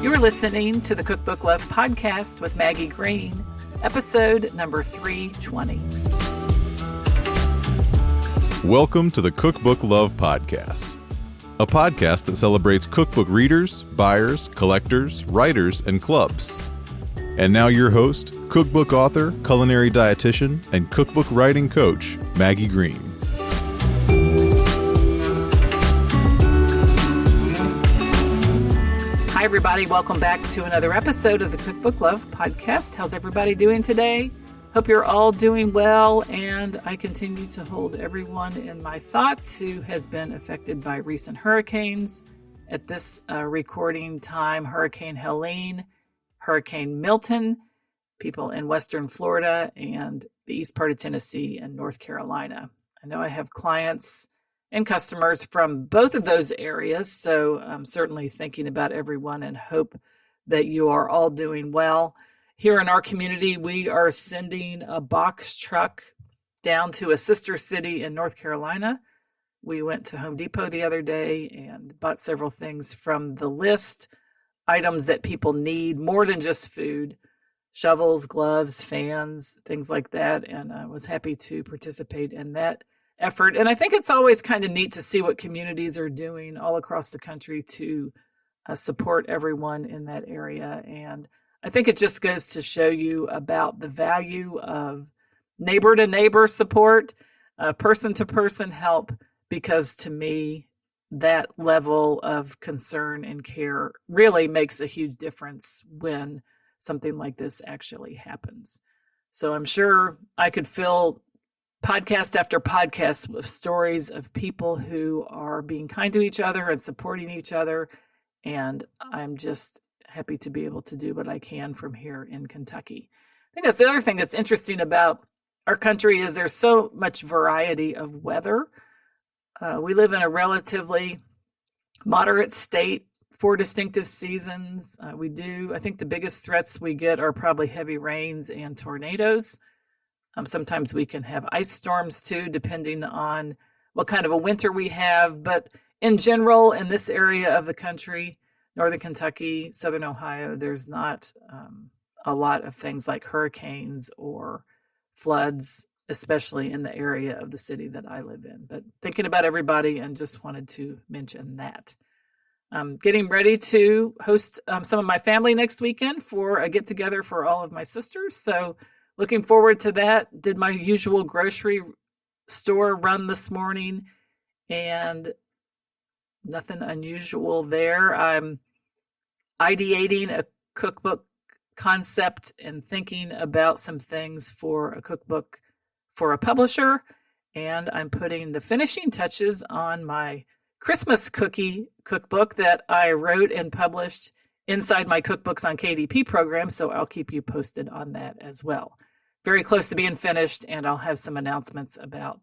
You're listening to the Cookbook Love podcast with Maggie Green, episode number 320. Welcome to the Cookbook Love podcast, a podcast that celebrates cookbook readers, buyers, collectors, writers, and clubs. And now your host, cookbook author, culinary dietitian, and cookbook writing coach, Maggie Green. Hi, everybody. Welcome back to another episode of the Cookbook Love podcast. How's everybody doing today? Hope you're all doing well, and I continue to hold everyone in my thoughts who has been affected by recent hurricanes. At this recording time, Hurricane Helene, Hurricane Milton, people in Western Florida and the east part of Tennessee and North Carolina. I know I have clients and customers from both of those areas, so I'm certainly thinking about everyone and hope that you are all doing well. Here in our community, we are sending a box truck down to a sister city in North Carolina. We went to Home Depot the other day and bought several things from the list, items that people need more than just food, shovels, gloves, fans, things like that, and I was happy to participate in that effort. And I think it's always kind of neat to see what communities are doing all across the country to support everyone in that area. And I think it just goes to show you about the value of neighbor to neighbor support, person to person help, because to me, that level of concern and care really makes a huge difference when something like this actually happens. So I'm sure I could fill podcast after podcast with stories of people who are being kind to each other and supporting each other. And I'm just happy to be able to do what I can from here in Kentucky. I think that's the other thing that's interesting about our country is there's so much variety of weather. We live in a relatively moderate state, 4 distinctive seasons. I think the biggest threats we get are probably heavy rains and tornadoes. Sometimes we can have ice storms too, depending on what kind of a winter we have. But in general, in this area of the country, Northern Kentucky, Southern Ohio, there's not a lot of things like hurricanes or floods, especially in the area of the city that I live in. But thinking about everybody and just wanted to mention that. Getting ready to host some of my family next weekend for a get-together for all of my sisters. So looking forward to that. Did my usual grocery store run this morning and nothing unusual there. I'm ideating a cookbook concept and thinking about some things for a cookbook for a publisher. And I'm putting the finishing touches on my Christmas cookie cookbook that I wrote and published inside my Cookbooks on KDP program. So I'll keep you posted on that as well. Very close to being finished, and I'll have some announcements about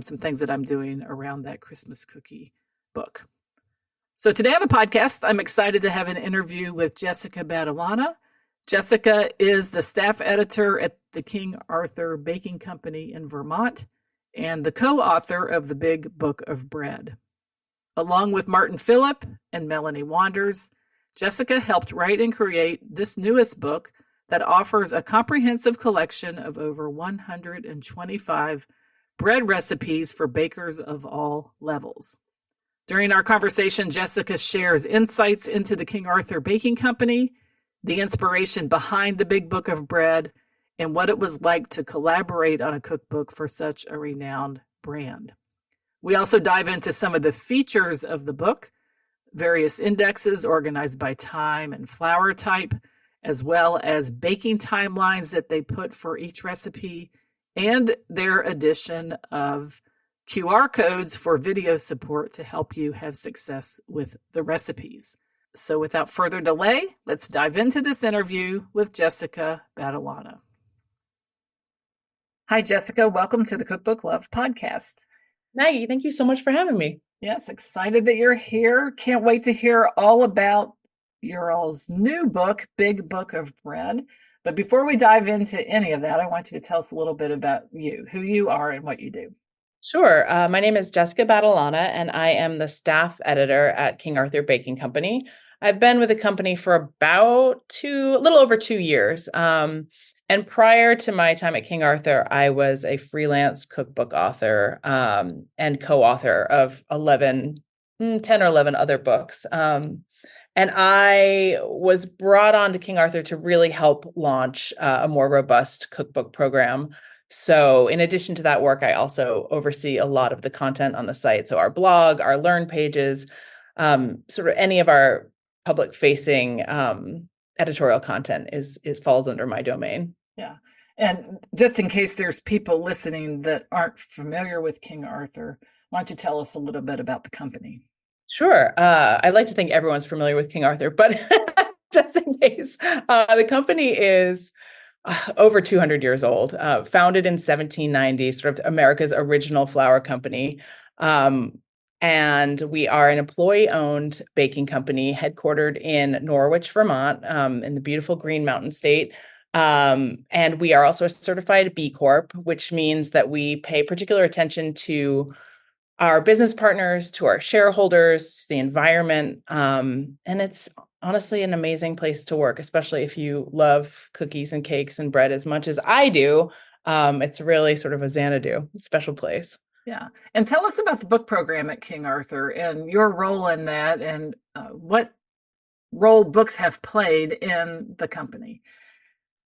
some things that I'm doing around that Christmas cookie book. So today on the podcast, I'm excited to have an interview with Jessica Battilana. Jessica is the staff editor at the King Arthur Baking Company in Vermont and the co-author of the Big Book of Bread. Along with Martin Phillip and Melanie Wanders, Jessica helped write and create this newest book that offers a comprehensive collection of over 125 bread recipes for bakers of all levels. During our conversation, Jessica shares insights into the King Arthur Baking Company, the inspiration behind the Big Book of Bread, and what it was like to collaborate on a cookbook for such a renowned brand. We also dive into some of the features of the book, various indexes organized by time and flour type, as well as baking timelines that they put for each recipe, and their addition of QR codes for video support to help you have success with the recipes. So without further delay, let's dive into this interview with Jessica Battilana. Hi, Jessica. Welcome to the Cookbook Love podcast. Maggie, thank you so much for having me. Yes, excited that you're here. Can't wait to hear all about your all's new book, Big Book of Bread. But before we dive into any of that, I want you to tell us a little bit about you, who you are and what you do. Sure. My name is Jessica Battilana, and I am the staff editor at King Arthur Baking Company. I've been with the company for about a little over 2 years. And prior to my time at King Arthur, I was a freelance cookbook author and co-author of 10 or 11 other books. And I was brought on to King Arthur to really help launch a more robust cookbook program. So in addition to that work, I also oversee a lot of the content on the site. So our blog, our Learn pages, sort of any of our public facing editorial content is falls under my domain. Yeah. And just in case there's people listening that aren't familiar with King Arthur, why don't you tell us a little bit about the company? Sure. I'd like to think everyone's familiar with King Arthur, but just in case, the company is over 200 years old, founded in 1790, sort of America's original flour company. And we are an employee-owned baking company headquartered in Norwich, Vermont, in the beautiful Green Mountain State. And we are also a certified B Corp, which means that we pay particular attention to our business partners, to our shareholders, to the environment. And it's honestly an amazing place to work, especially if you love cookies and cakes and bread as much as I do. It's really sort of a Xanadu, special place. Yeah. And tell us about the book program at King Arthur and your role in that, and what role books have played in the company.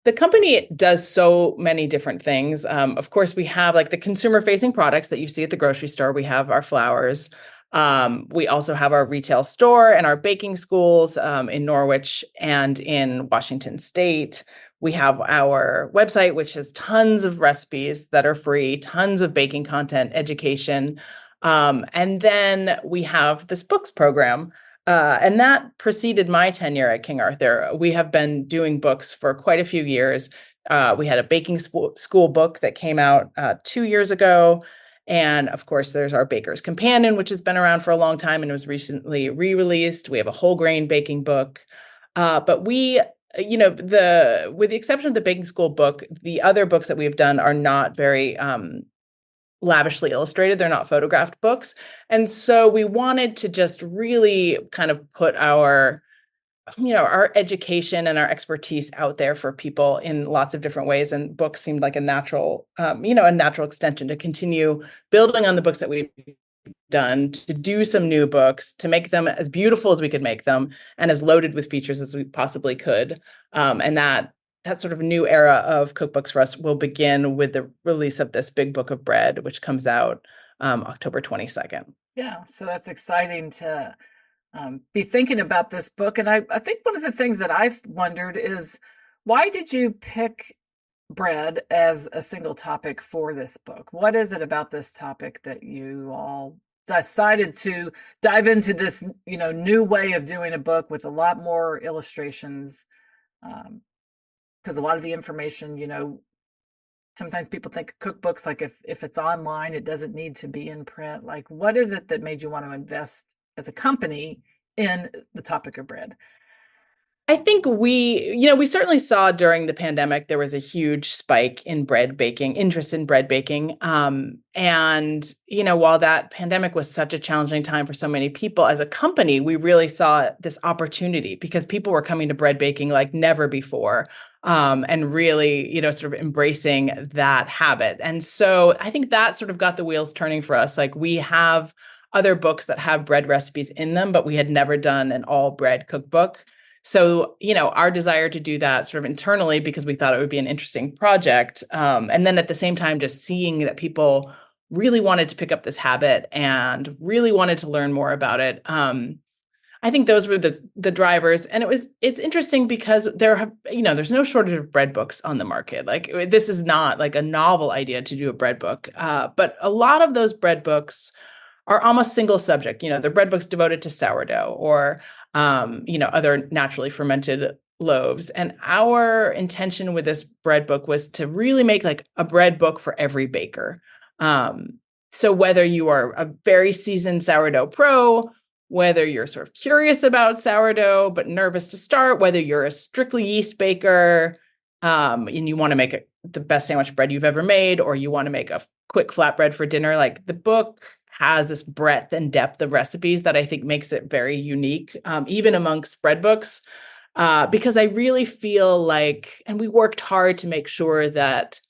The company does so many different things. Of course, we have like the consumer-facing products that you see at the grocery store. We have our flours. We also have our retail store and our baking schools in Norwich and in Washington State. We have our website, which has tons of recipes that are free, tons of baking content, education. And then we have this books program. And that preceded my tenure at King Arthur. We have been doing books for quite a few years. We had a baking school book that came out 2 years ago. And of course, there's our Baker's Companion, which has been around for a long time and was recently re-released. We have a whole grain baking book. But we, with the exception of the baking school book, the other books that we've done are not very lavishly illustrated. They're not photographed books. And so we wanted to just really kind of put our education and our expertise out there for people in lots of different ways. And books seemed like a natural extension to continue building on the books that we've done, to do some new books, to make them as beautiful as we could make them and as loaded with features as we possibly could. And that sort of new era of cookbooks for us will begin with the release of this big book of bread, which comes out October 22nd. Yeah, so that's exciting to be thinking about this book. And I think one of the things that I've wondered is, why did you pick bread as a single topic for this book? What is it about this topic that you all decided to dive into this, new way of doing a book with a lot more illustrations? Because a lot of the information, sometimes people think cookbooks, like if it's online, it doesn't need to be in print. Like, what is it that made you want to invest as a company in the topic of bread? I think we certainly saw during the pandemic, there was a huge spike in interest in bread baking. And, while that pandemic was such a challenging time for so many people, as a company, we really saw this opportunity because people were coming to bread baking like never before. And really, sort of embracing that habit. And so I think that sort of got the wheels turning for us. Like, we have other books that have bread recipes in them, but we had never done an all bread cookbook. So, our desire to do that sort of internally, because we thought it would be an interesting project. And then at the same time, just seeing that people really wanted to pick up this habit and really wanted to learn more about it. I think those were the drivers. And it's interesting because there's no shortage of bread books on the market. Like, this is not like a novel idea to do a bread book. But a lot of those bread books are almost single subject. They're bread books devoted to sourdough or other naturally fermented loaves. And our intention with this bread book was to really make like a bread book for every baker. So whether you are a very seasoned sourdough pro, whether you're sort of curious about sourdough but nervous to start, whether you're a strictly yeast baker and you want to make the best sandwich bread you've ever made, or you want to make a quick flatbread for dinner, like, the book has this breadth and depth of recipes that I think makes it very unique, even amongst bread books. Because I really feel like, and we worked hard to make sure that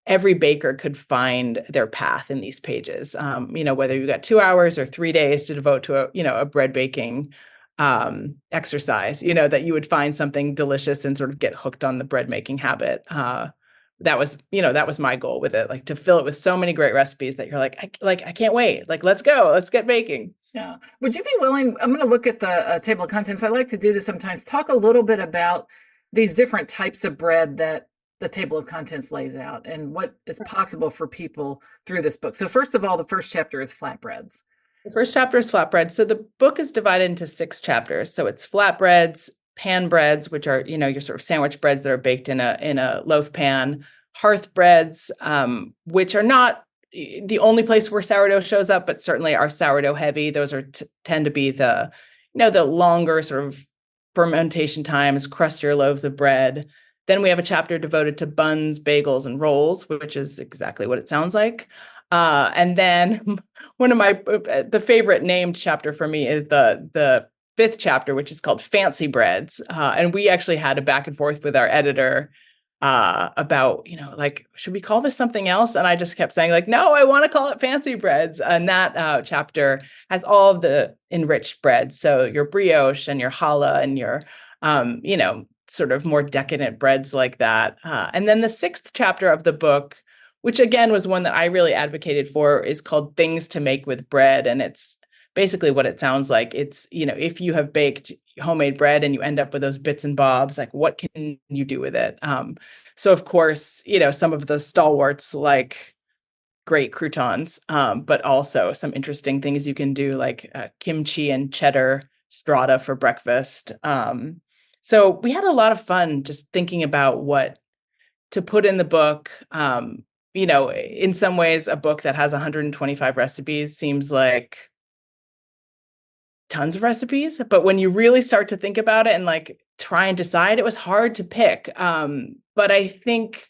every baker could find their path in these pages. Whether you got 2 hours or 3 days to devote to a bread baking exercise, that you would find something delicious and sort of get hooked on the bread making habit. That was my goal with it, like to fill it with so many great recipes that you're like, I can't wait. Like, let's go, let's get baking. Yeah. Would you be willing? I'm going to look at the table of contents. I like to do this sometimes. Talk a little bit about these different types of bread that the table of contents lays out and what is possible for people through this book. So first of all, the first chapter is flatbreads. The first chapter is flatbread. So the book is divided into 6 chapters. So it's flatbreads, pan breads, which are, your sort of sandwich breads that are baked in a loaf pan, hearth breads, which are not the only place where sourdough shows up, but certainly are sourdough heavy. Those are tend to be the longer sort of fermentation times, crustier loaves of bread. Then we have a chapter devoted to buns, bagels, and rolls, which is exactly what it sounds like. And then one of the favorite named chapter for me is the 5th chapter, which is called Fancy Breads. And we actually had a back and forth with our editor about, should we call this something else? And I just kept saying like, no, I want to call it Fancy Breads. And that chapter has all of the enriched breads. So your brioche and your challah and your, sort of more decadent breads like that. And then the 6th chapter of the book, which again was one that I really advocated for, is called Things to Make with Bread. And it's basically what it sounds like. It's, if you have baked homemade bread and you end up with those bits and bobs, like what can you do with it? So of course, some of the stalwarts like great croutons, but also some interesting things you can do like kimchi and cheddar strata for breakfast. So we had a lot of fun just thinking about what to put in the book. In some ways, a book that has 125 recipes seems like tons of recipes. But when you really start to think about it and like try and decide, it was hard to pick. But I think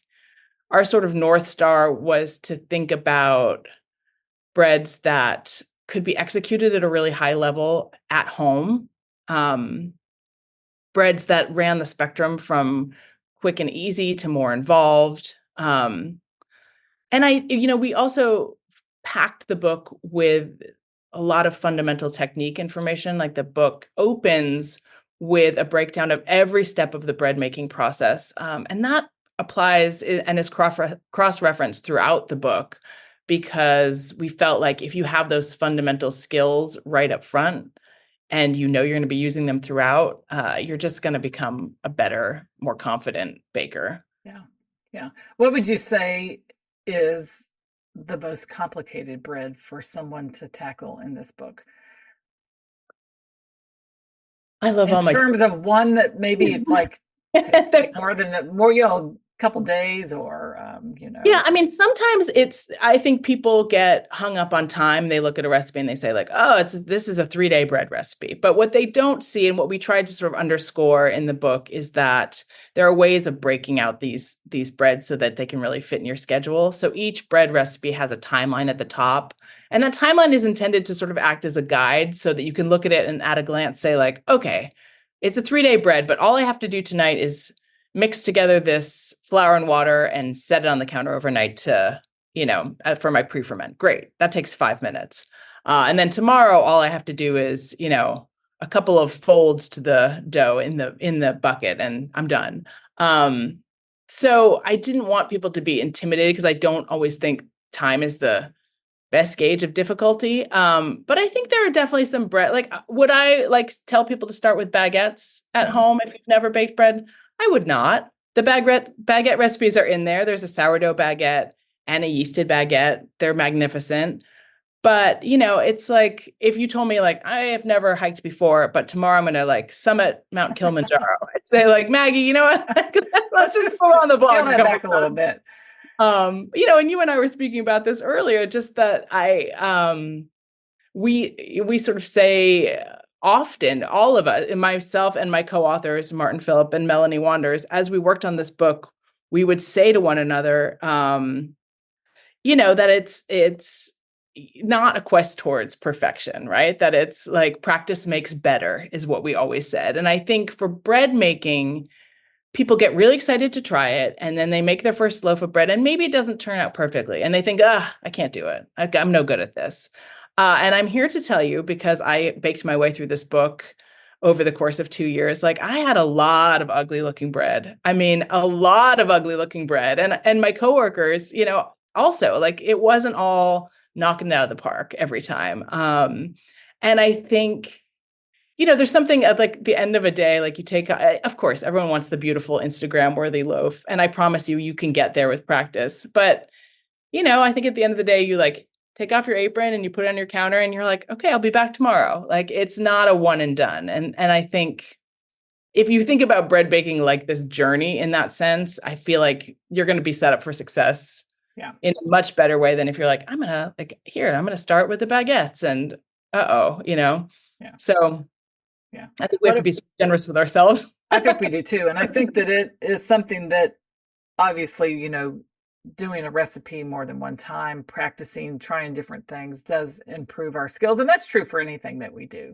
our sort of North Star was to think about breads that could be executed at a really high level at home. Breads that ran the spectrum from quick and easy to more involved. And we also packed the book with a lot of fundamental technique information. Like the book opens with a breakdown of every step of the bread making process. And that applies and is cross-referenced throughout the book, because we felt like if you have those fundamental skills right up front, and you're going to be using them throughout, you're just going to become a better, more confident baker. Yeah. Yeah. What would you say is the most complicated bread for someone to tackle in this book? I love all my... In terms of one that maybe like takes more, couple days or, Yeah, I mean, sometimes I think people get hung up on time. They look at a recipe and they say like, oh, this is a 3-day bread recipe. But what they don't see, and what we tried to sort of underscore in the book, is that there are ways of breaking out these breads so that they can really fit in your schedule. So each bread recipe has a timeline at the top. And that timeline is intended to sort of act as a guide so that you can look at it and at a glance say like, okay, it's a 3-day bread, but all I have to do tonight is mix together this flour and water and set it on the counter overnight to, for my pre-ferment. Great. That takes 5 minutes. And then tomorrow, all I have to do is, a couple of folds to the dough in the bucket and I'm done. So I didn't want people to be intimidated, because I don't always think time is the best gauge of difficulty. But I think there are definitely some bread. Like, would I tell people to start with baguettes at home if you've never baked bread? I would not. The baguette recipes are in there. There's a sourdough baguette and a yeasted baguette. They're magnificent. But, it's like, if you told me like, I have never hiked before, but tomorrow I'm going to summit Mount Kilimanjaro, I'd say like, Maggie, you know what? Let's just go on the blog back a little bit. And you and I were speaking about this earlier, just that we sort of say often, all of us, myself and my co-authors, Martin Phillip and Melanie Wanders, as we worked on this book, we would say to one another, that it's not a quest towards perfection, right? That it's like practice makes better is what we always said. And I think for bread making, people get really excited to try it, and then they make their first loaf of bread and maybe it doesn't turn out perfectly. And they think, I can't do it. I'm no good at this. And I'm here to tell you, because I baked my way through this book over the course of 2 years, like I had a lot of ugly looking bread. I mean, a lot of ugly looking bread. And my coworkers, also, like it wasn't all knocking it out of the park every time. And I think, there's something at like the end of a day, like you take, of course, everyone wants the beautiful Instagram worthy loaf. And I promise you can get there with practice. But, I think at the end of the day, you like take off your apron and you put it on your counter and you're like, okay, I'll be back tomorrow. Like it's not a one and done. And I think if you think about bread baking like this journey in that sense, I feel like you're going to be set up for success in a much better way than if you're like, I'm going to start with the baguettes and So yeah, I think we have to be generous with ourselves. I think we do too. And I think that it is something that obviously, doing a recipe more than one time, practicing, trying different things does improve our skills. And that's true for anything that we do.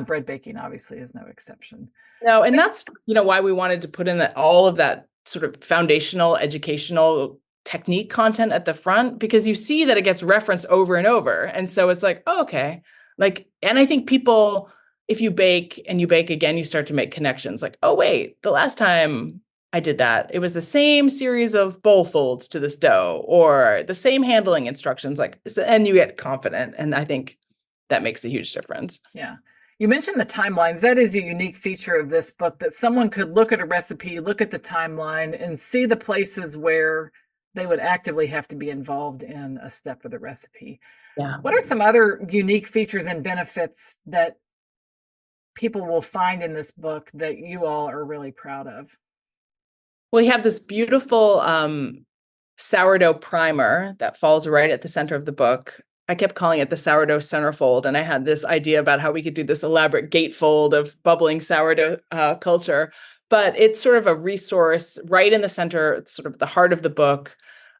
Bread baking obviously is no exception. No, and that's, why we wanted to put in all of that sort of foundational educational technique content at the front, because you see that it gets referenced over and over. And so it's like, oh, okay. Like, and I think people, if you bake and you bake again, you start to make connections like, oh, wait, the last time I did that, it was the same series of bowl folds to this dough or the same handling instructions, and you get confident. And I think that makes a huge difference. Yeah. You mentioned the timelines. That is a unique feature of this book, that someone could look at a recipe, look at the timeline, and see the places where they would actively have to be involved in a step of the recipe. Yeah. What are some other unique features and benefits that people will find in this book that you all are really proud of? Well, you have this beautiful sourdough primer that falls right at the center of the book. I kept calling it the sourdough centerfold, and I had this idea about how we could do this elaborate gatefold of bubbling sourdough culture. But it's sort of a resource right in the center. It's sort of the heart of the book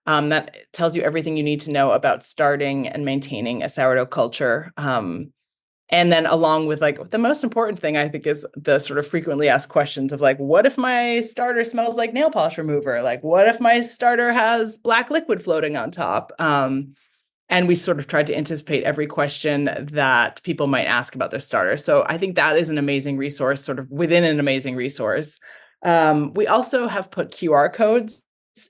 that tells you everything you need to know about starting and maintaining a sourdough culture. And then along with like the most important thing, I think, is the sort of frequently asked questions of like, what if my starter smells like nail polish remover? Like, what if my starter has black liquid floating on top? And we sort of tried to anticipate every question that people might ask about their starter. So I think that is an amazing resource, sort of within an amazing resource. We also have put QR codes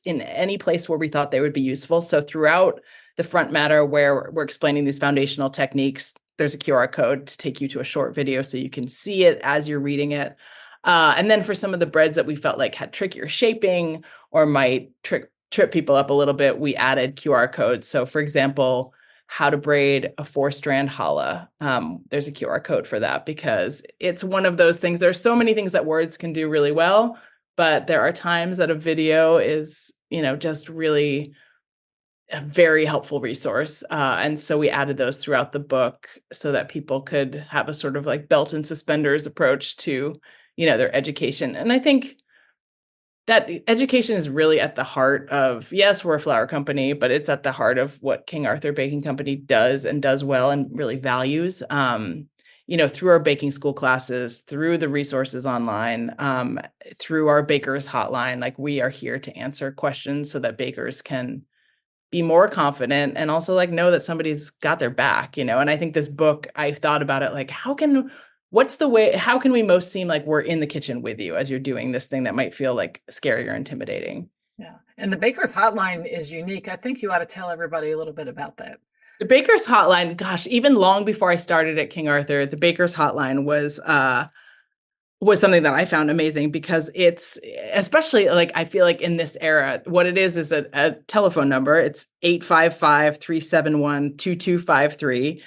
in any place where we thought they would be useful. So throughout the front matter where we're explaining these foundational techniques, there's a QR code to take you to a short video so you can see it as you're reading it. And then for some of the breads that we felt like had trickier shaping or might trip people up a little bit, we added QR codes. So for example, how to braid a 4-strand challah. There's a QR code for that because it's one of those things. There are so many things that words can do really well, but there are times that a video is, just really a very helpful resource. And so we added those throughout the book so that people could have a sort of like belt and suspenders approach to, their education. And I think that education is really at the heart of, yes, we're a flour company, but it's at the heart of what King Arthur Baking Company does and does well and really values, through our baking school classes, through the resources online, through our bakers hotline. Like we are here to answer questions so that bakers can be more confident and also like know that somebody's got their back, And I think this book, I thought about it like, how can we most seem like we're in the kitchen with you as you're doing this thing that might feel like scary or intimidating? Yeah. And the Baker's Hotline is unique. I think you ought to tell everybody a little bit about that. The Baker's Hotline, gosh, even long before I started at King Arthur, the Baker's Hotline was something that I found amazing because it's, especially like, I feel like in this era, what it is a telephone number. It's 855-371-2253.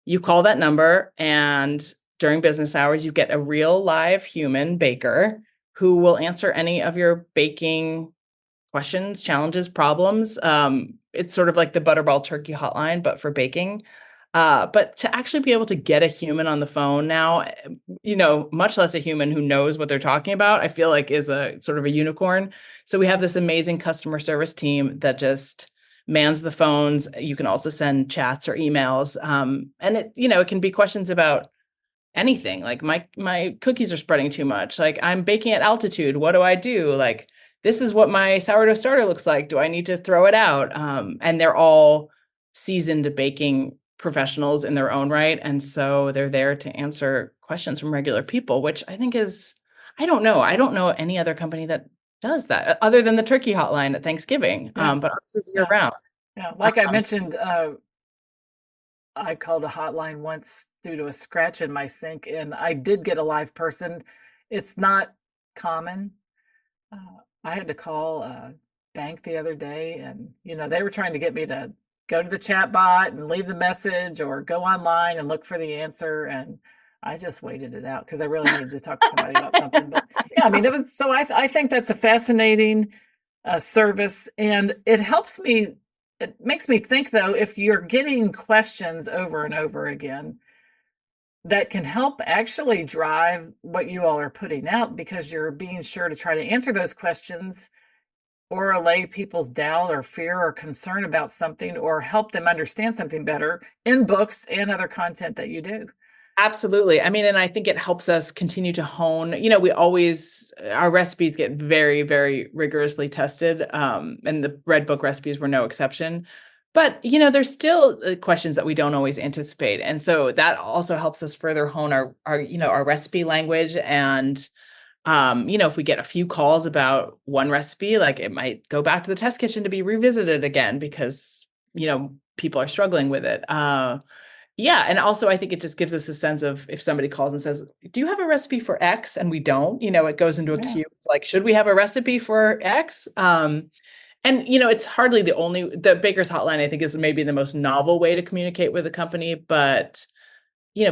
You call that number, and during business hours, you get a real live human baker who will answer any of your baking questions, challenges, problems. It's sort of like the Butterball Turkey Hotline, but for baking. But to actually be able to get a human on the phone now, much less a human who knows what they're talking about, I feel like is a sort of a unicorn. So we have this amazing customer service team that just mans the phones. You can also send chats or emails. And it can be questions about anything. Like my cookies are spreading too much. Like I'm baking at altitude. What do I do? Like this is what my sourdough starter looks like. Do I need to throw it out? And they're all seasoned baking professionals in their own right. And so they're there to answer questions from regular people, which I think I don't know. I don't know any other company that does that other than the turkey hotline at Thanksgiving. But ours is year round. Yeah. Like I mentioned, I called a hotline once due to a scratch in my sink, and I did get a live person. It's not common. I had to call a bank the other day, and they were trying to get me to go to the chat bot and leave the message or go online and look for the answer, and I just waited it out because I really needed to talk to somebody about something. But yeah, I mean, so I think that's a fascinating service, and it helps me. It makes me think, though, if you're getting questions over and over again, that can help actually drive what you all are putting out, because you're being sure to try to answer those questions or allay people's doubt or fear or concern about something, or help them understand something better in books and other content that you do. Absolutely. I mean, and I think it helps us continue to hone, our recipes get very, very rigorously tested. And the Red Book recipes were no exception. But, there's still questions that we don't always anticipate. And so that also helps us further hone our recipe language. And, if we get a few calls about one recipe, like it might go back to the test kitchen to be revisited again because, people are struggling with it. Yeah. And also I think it just gives us a sense of, if somebody calls and says, do you have a recipe for X? And we don't, it goes into a queue. It's like, should we have a recipe for X? And it's hardly the Baker's Hotline, I think, is maybe the most novel way to communicate with a company, but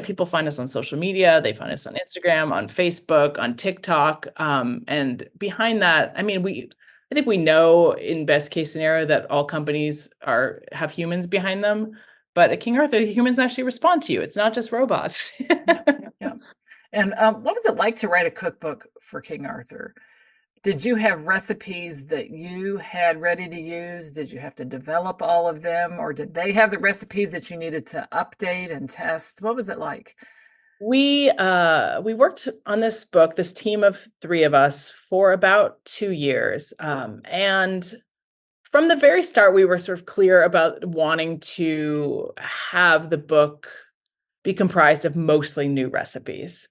people find us on social media. They find us on Instagram, on Facebook, on TikTok. And behind that, I mean, I think we know in best case scenario that all companies have humans behind them. But at King Arthur, humans actually respond to you. It's not just robots. Yeah. And what was it like to write a cookbook for King Arthur? Did you have recipes that you had ready to use? Did you have to develop all of them? Or did they have the recipes that you needed to update and test? What was it like? We worked on this book, this team of 3 of us, for about 2 years. And from the very start, we were sort of clear about wanting to have the book be comprised of mostly new recipes,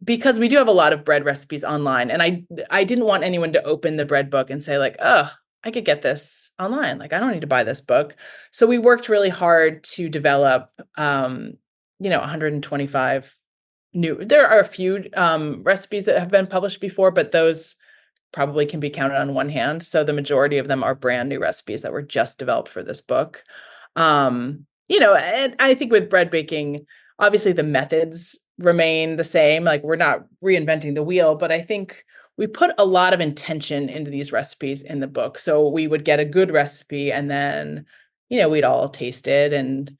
because we do have a lot of bread recipes online. And I didn't want anyone to open the bread book and say like, oh, I could get this online. Like, I don't need to buy this book. So we worked really hard to develop, 125 new. There are a few recipes that have been published before, but those probably can be counted on one hand. So the majority of them are brand new recipes that were just developed for this book. And I think with bread baking, obviously the methods remain the same. Like, we're not reinventing the wheel, but I think we put a lot of intention into these recipes in the book. So we would get a good recipe and then, we'd all taste it, and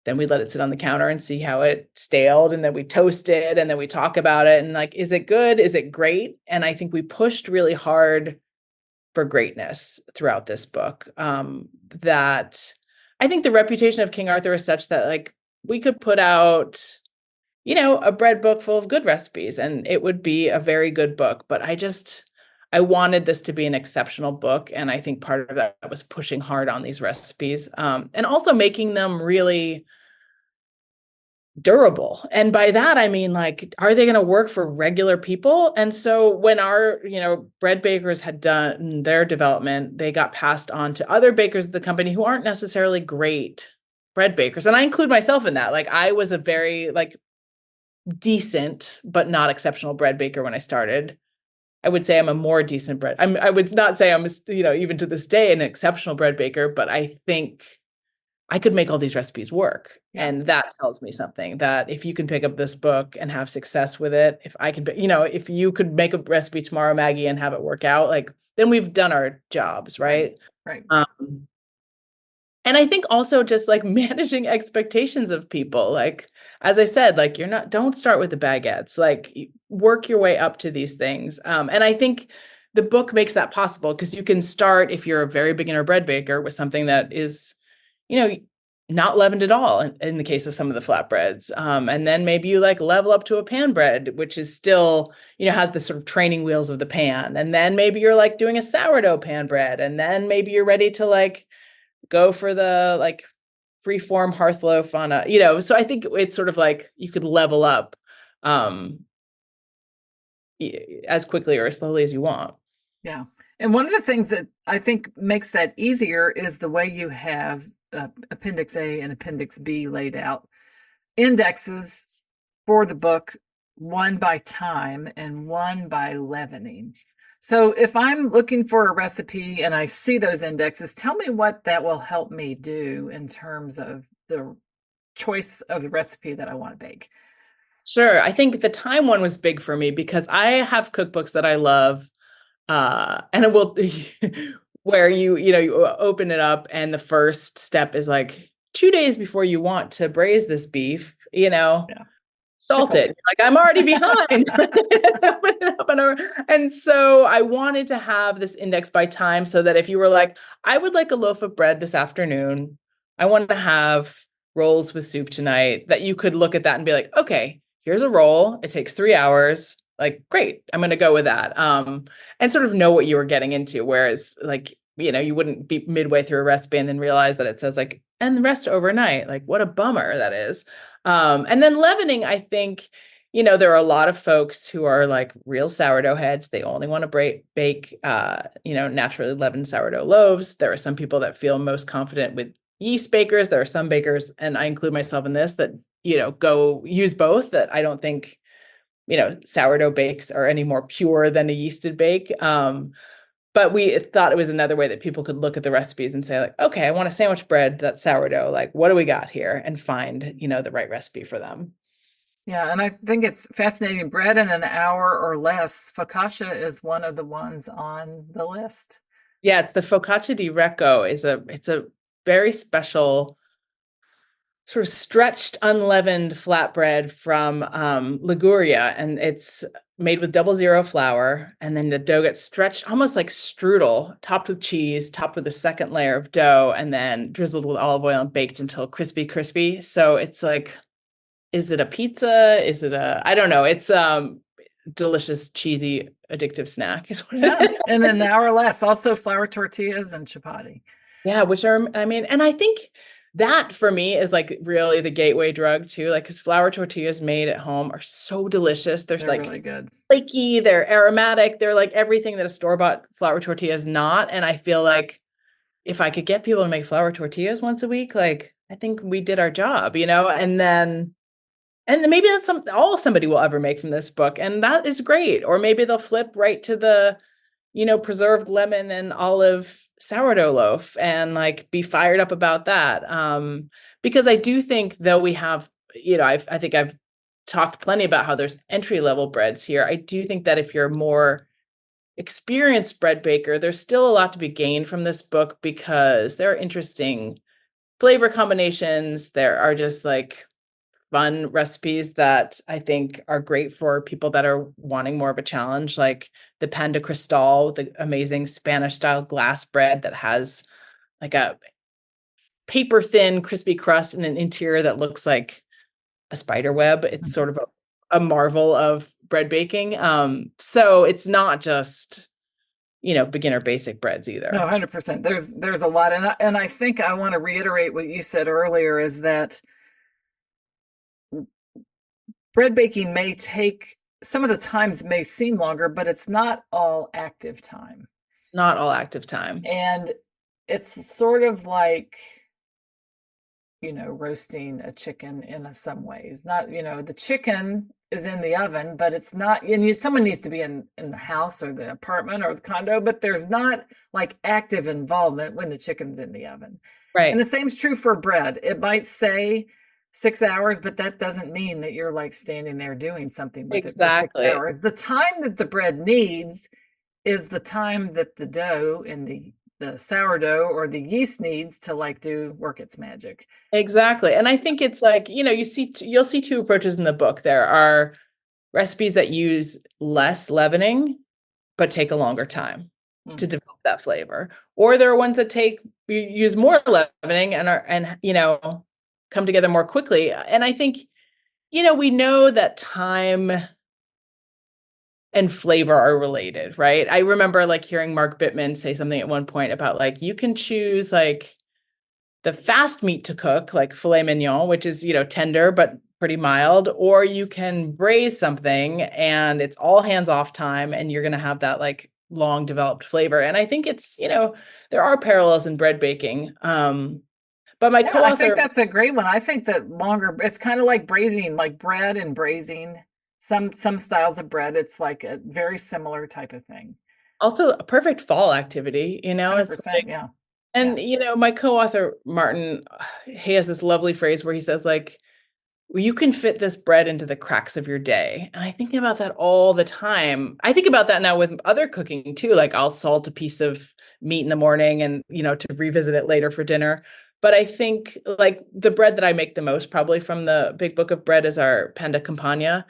then we let it sit on the counter and see how it staled, and then we toast it, and then we talk about it, and like, is it good? Is it great? And I think we pushed really hard for greatness throughout this book. That I think the reputation of King Arthur is such that like we could put out, a bread book full of good recipes and it would be a very good book. But I wanted this to be an exceptional book. And I think part of that was pushing hard on these recipes, and also making them really durable. And by that, I mean, like, are they going to work for regular people? And so when our, bread bakers had done their development, they got passed on to other bakers at the company who aren't necessarily great bread bakers. And I include myself in that. Like, I was a very decent, but not exceptional bread baker when I started. I would say I'm a more decent bread. I would not say I'm, even to this day, an exceptional bread baker, but I think I could make all these recipes work. Yeah. And that tells me something, that if you can pick up this book and have success with it, if I can, if you could make a recipe tomorrow, Maggie, and have it work out, like, then we've done our jobs. Right. Right. And I think also just like managing expectations of people, like, as I said, like, don't start with the baguettes, like, work your way up to these things. And I think the book makes that possible because you can start, if you're a very beginner bread baker, with something that is, not leavened at all in the case of some of the flatbreads. And then maybe you like level up to a pan bread, which is still, has the sort of training wheels of the pan. And then maybe you're like doing a sourdough pan bread. And then maybe you're ready to like go for the like free form hearth loaf on so I think it's sort of like you could level up as quickly or as slowly as you want. Yeah. And one of the things that I think makes that easier is the way you have Appendix A and Appendix B laid out. Indexes for the book, one by time and one by leavening. So if I'm looking for a recipe and I see those indexes, tell me what that will help me do in terms of the choice of the recipe that I want to bake. Sure. I think the time one was big for me because I have cookbooks that I love. And it will where you open it up and the first step is like 2 days before you want to braise this beef, salt it. Like I'm already behind. And so I wanted to have this index by time so that if you were like, I would like a loaf of bread this afternoon, I want to have rolls with soup tonight, that you could look at that and be like, okay, here's a roll. It takes 3 hours. Like, great, I'm going to go with that. And sort of know what you were getting into. Whereas like, you wouldn't be midway through a recipe and then realize that it says like, and the rest overnight. Like what a bummer that is. And then leavening, I think, there are a lot of folks who are like real sourdough heads. They only want to bake, naturally leavened sourdough loaves. There are some people that feel most confident with yeast bakers. There are some bakers, and I include myself in this, that, go use both. That I don't think, sourdough bakes are any more pure than a yeasted bake. But we thought it was another way that people could look at the recipes and say like, okay, I want a sandwich bread that's sourdough. Like, what do we got here? And find, the right recipe for them. Yeah, and I think it's fascinating. Bread in an hour or less. Focaccia is one of the ones on the list. Yeah, it's the focaccia di Recco. It's a very special sort of stretched, unleavened flatbread from Liguria, and it's made with 00 flour, and then the dough gets stretched almost like strudel, topped with cheese, topped with a second layer of dough, and then drizzled with olive oil and baked until crispy. So it's like, is it a pizza? Is it I don't know. It's delicious, cheesy, addictive snack. Yeah, and an hour or less. Also flour tortillas and chapati. Yeah, which are, and I think that for me is like really the gateway drug too. Like, because flour tortillas made at home are so delicious. They're like really good, flaky, they're aromatic, they're like everything that a store-bought flour tortilla is not. And I feel like if I could get people to make flour tortillas once a week, like I think we did our job, and then maybe that's all somebody will ever make from this book. And that is great. Or maybe they'll flip right to the, preserved lemon and olive sourdough loaf and like be fired up about that. Because I do think, though we have, I think I've talked plenty about how there's entry-level breads here. I do think that if you're a more experienced bread baker, there's still a lot to be gained from this book because there are interesting flavor combinations. There are just like fun recipes that I think are great for people that are wanting more of a challenge, like the pan de cristal, the amazing Spanish style glass bread that has like a paper thin crispy crust and an interior that looks like a spider web. It's sort of a marvel of bread baking. So it's not just, beginner basic breads either. No, 100%. There's a lot. And I think I want to reiterate what you said earlier, is that bread baking may take, some of the times may seem longer, but it's not all active time. It's not all active time. And it's sort of like, roasting a chicken in some ways. Not, the chicken is in the oven, but it's not, and someone needs to be in the house or the apartment or the condo, but there's not like active involvement when the chicken's in the oven. Right. And the same is true for bread. It might say 6 hours, but that doesn't mean that you're like standing there doing something with it for 6 hours. The time that the bread needs is the time that the dough and the sourdough or the yeast needs to like work its magic. Exactly. And I think it's like, you'll see two approaches in the book. There are recipes that use less leavening, but take a longer time to Mm. develop that flavor. Or there are ones that use more leavening and come together more quickly. And I think, we know that time and flavor are related, right? I remember like hearing Mark Bittman say something at one point about like you can choose like the fast meat to cook, like filet mignon, which is, tender but pretty mild, or you can braise something and it's all hands off time and you're going to have that like long developed flavor. And I think it's, there are parallels in bread baking. But my Yeah, I think co-author that's a great one. I think that longer, it's kind of like braising, like bread and braising. Some styles of bread, it's like a very similar type of thing. also a perfect fall activity, it's 100%, like, yeah. and Yeah. my co-author Martin, he has this lovely phrase where he says like, you can fit this bread into the cracks of your day. And I think about that all the time. I think about that now with other cooking too. Like I'll salt a piece of meat in the morning and, to revisit it later for dinner. But I think like the bread that I make the most probably from the big book of bread is our panda campagna.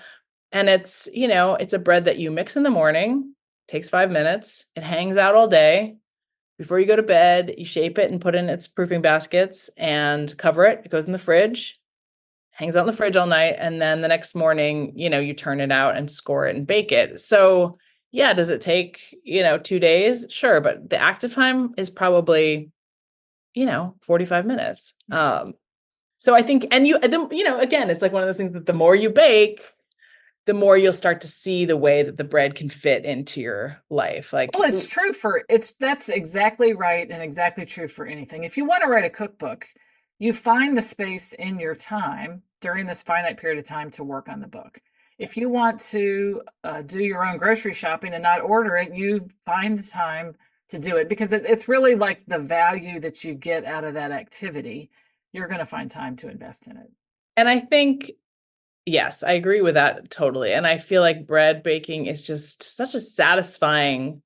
And it's, it's a bread that you mix in the morning, takes 5 minutes. It hangs out all day. Before you go to bed, you shape it and put in its proofing baskets and cover it. It goes in the fridge, hangs out in the fridge all night, and then the next morning, you turn it out and score it and bake it. So yeah, does it take 2 days? Sure, but the active time is probably 45 minutes. So I think, and again, it's like one of those things that the more you bake, the more you'll start to see the way that the bread can fit into your life. Like, Well, it's true that's exactly right and exactly true for anything. If you want to write a cookbook, you find the space in your time during this finite period of time to work on the book. If you want to do your own grocery shopping and not order it, you find the time to do it because it's really like the value that you get out of that activity. You're going to find time to invest in it. and I think, yes, I agree with that totally. And I feel like bread baking is just such a satisfying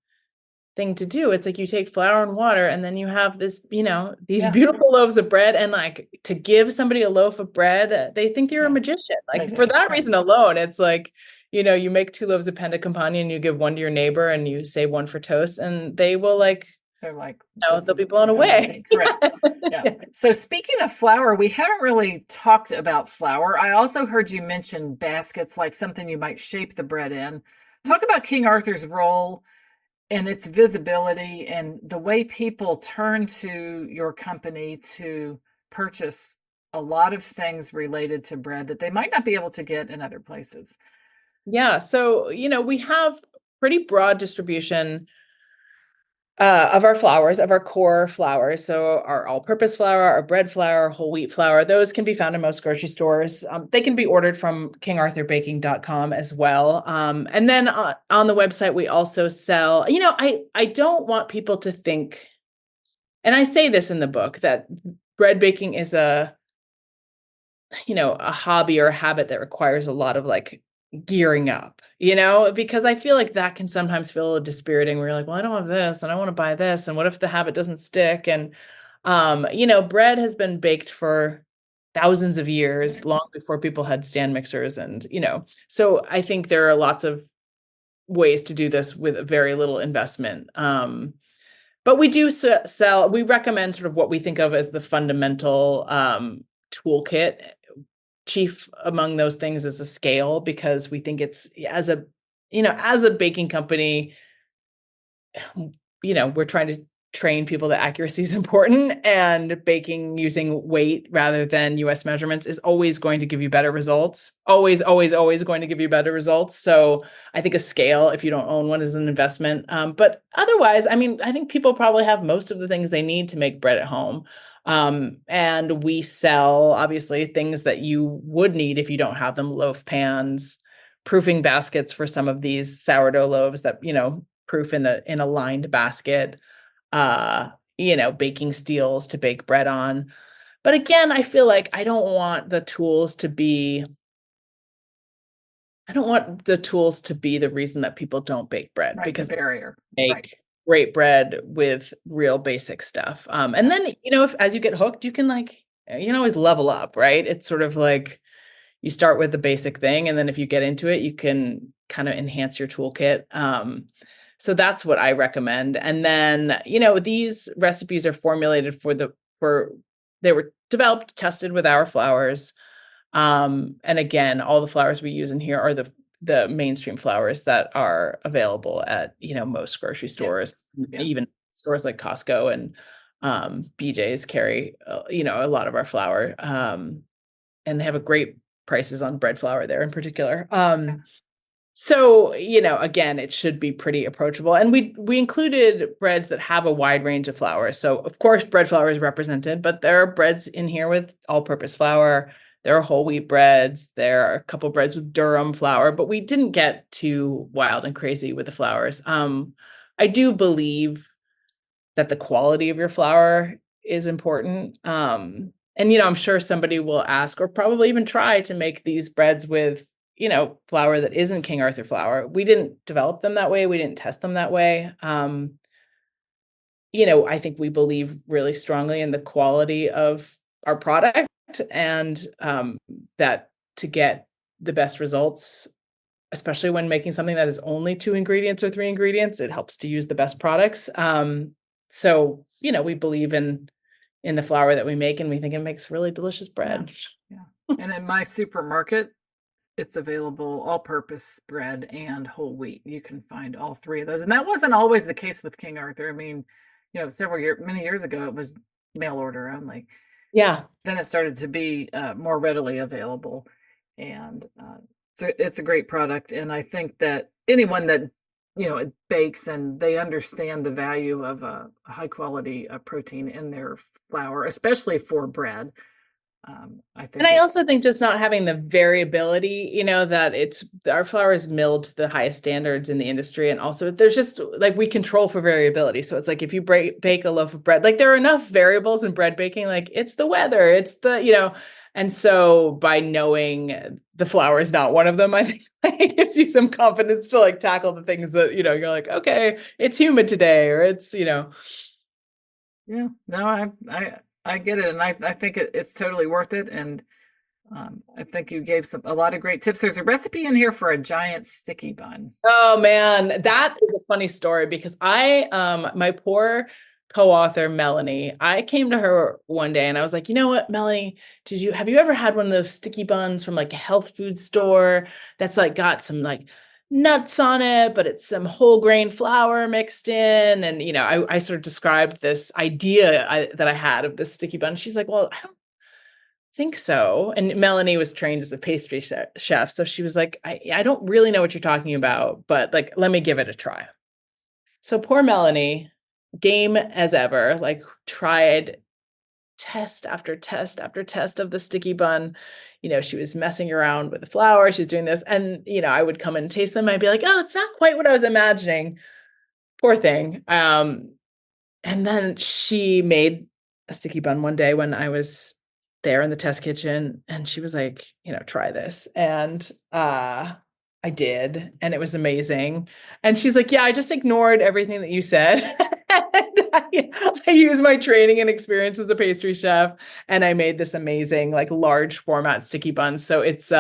thing to do. It's like you take flour and water and then you have this, these Yeah, beautiful loaves of bread. And like to give somebody a loaf of bread, they think you're a yeah, magician. they Like for do. that Yeah, reason alone, it's like, you make 2 loaves of penda campagna and you give one to your neighbor and you save one for toast and they will like, they're like, this they'll be is blown away. amazing. Correct. Yeah. So speaking of flour, we haven't really talked about flour. I also heard you mention baskets, like something you might shape the bread in. Talk about King Arthur's role and its visibility and the way people turn to your company to purchase a lot of things related to bread that they might not be able to get in other places. Yeah. So, we have pretty broad distribution of our flours, of our core flours. So our all-purpose flour, our bread flour, whole wheat flour, those can be found in most grocery stores. They can be ordered from kingarthurbaking.com as well. And then on the website, we also sell, I don't want people to think, and I say this in the book, that bread baking is a hobby or a habit that requires a lot of like gearing up, because I feel like that can sometimes feel a little dispiriting where you're like, well, I don't have this and I want to buy this. And what if the habit doesn't stick? And, bread has been baked for thousands of years, long before people had stand mixers. And, so I think there are lots of ways to do this with very little investment. But we do we recommend sort of what we think of as the fundamental toolkit. Chief among those things is a scale, because we think it's as a baking company, we're trying to train people that accuracy is important, and baking using weight rather than US measurements is always going to give you better results. Always, always, always going to give you better results. So I think a scale, if you don't own one, is an investment. But otherwise, I mean, I think people probably have most of the things they need to make bread at home. And we sell obviously things that you would need if you don't have them: loaf pans, proofing baskets for some of these sourdough loaves that, proof in a lined basket, baking steels to bake bread on. But again, I feel like I don't want the tools to be the reason that people don't bake bread, Right. The because barrier. they Right. make great bread with real basic stuff. And then, if as you get hooked, you can always level up, right? It's sort of like you start with the basic thing, and then if you get into it, you can kind of enhance your toolkit. So that's what I recommend. And then, these recipes are formulated they were developed, tested with our flours. And again, all the flours we use in here are the mainstream flours that are available at, most grocery stores, even stores like Costco and BJ's carry, a lot of our flour. And they have a great prices on bread flour there in particular. So, again, it should be pretty approachable. And we included breads that have a wide range of flours. So, of course, bread flour is represented, but there are breads in here with all-purpose flour. There are whole wheat breads. There are a couple breads with durum flour, but we didn't get too wild and crazy with the flours. I do believe that the quality of your flour is important. And, I'm sure somebody will ask or probably even try to make these breads with, flour that isn't King Arthur flour. We didn't develop them that way. We didn't test them that way. I think we believe really strongly in the quality of our product and that to get the best results, especially when making something that is only 2 ingredients or 3 ingredients, it helps to use the best products. So, we believe in the flour that we make, and we think it makes really delicious bread. Yeah. And in my supermarket, it's available all-purpose bread and whole wheat. You can find all 3 of those. And that wasn't always the case with King Arthur. I mean, many years ago, it was mail order only. Yeah. Then it started to be more readily available. And it's a great product. And I think that anyone that, it bakes and they understand the value of a high quality protein in their flour, especially for bread. I think, and I also think just not having the variability, that our flour is milled to the highest standards in the industry. And also there's just like, we control for variability. So it's like, if you bake a loaf of bread, like there are enough variables in bread baking, like it's the weather, it's the, and so by knowing the flour is not one of them, I think it gives you some confidence to like tackle the things that, you're like, okay, it's humid today, or it's, Yeah, no, I get it. And I think it's totally worth it. And I think you gave a lot of great tips. There's a recipe in here for a giant sticky bun. Oh man, that is a funny story because my poor co-author, Melanie, I came to her one day and I was like, you know what, Melanie, have you ever had one of those sticky buns from like a health food store that's like got some like nuts on it, but it's some whole grain flour mixed in? And, I sort of described this idea that I had of this sticky bun. She's like, well, I don't think so. And Melanie was trained as a pastry chef. So she was like, I don't really know what you're talking about, but like, let me give it a try. So poor Melanie, game as ever, like tried test after test after test of the sticky bun. She was messing around with the flour. She was doing this. And, I would come and taste them. I'd be like, oh, it's not quite what I was imagining. Poor thing. And then she made a sticky bun one day when I was there in the test kitchen. And she was like, try this. And I did. And it was amazing. And she's like, yeah, I just ignored everything that you said. I used my training and experience as a pastry chef, and I made this amazing, like large format sticky bun. So it's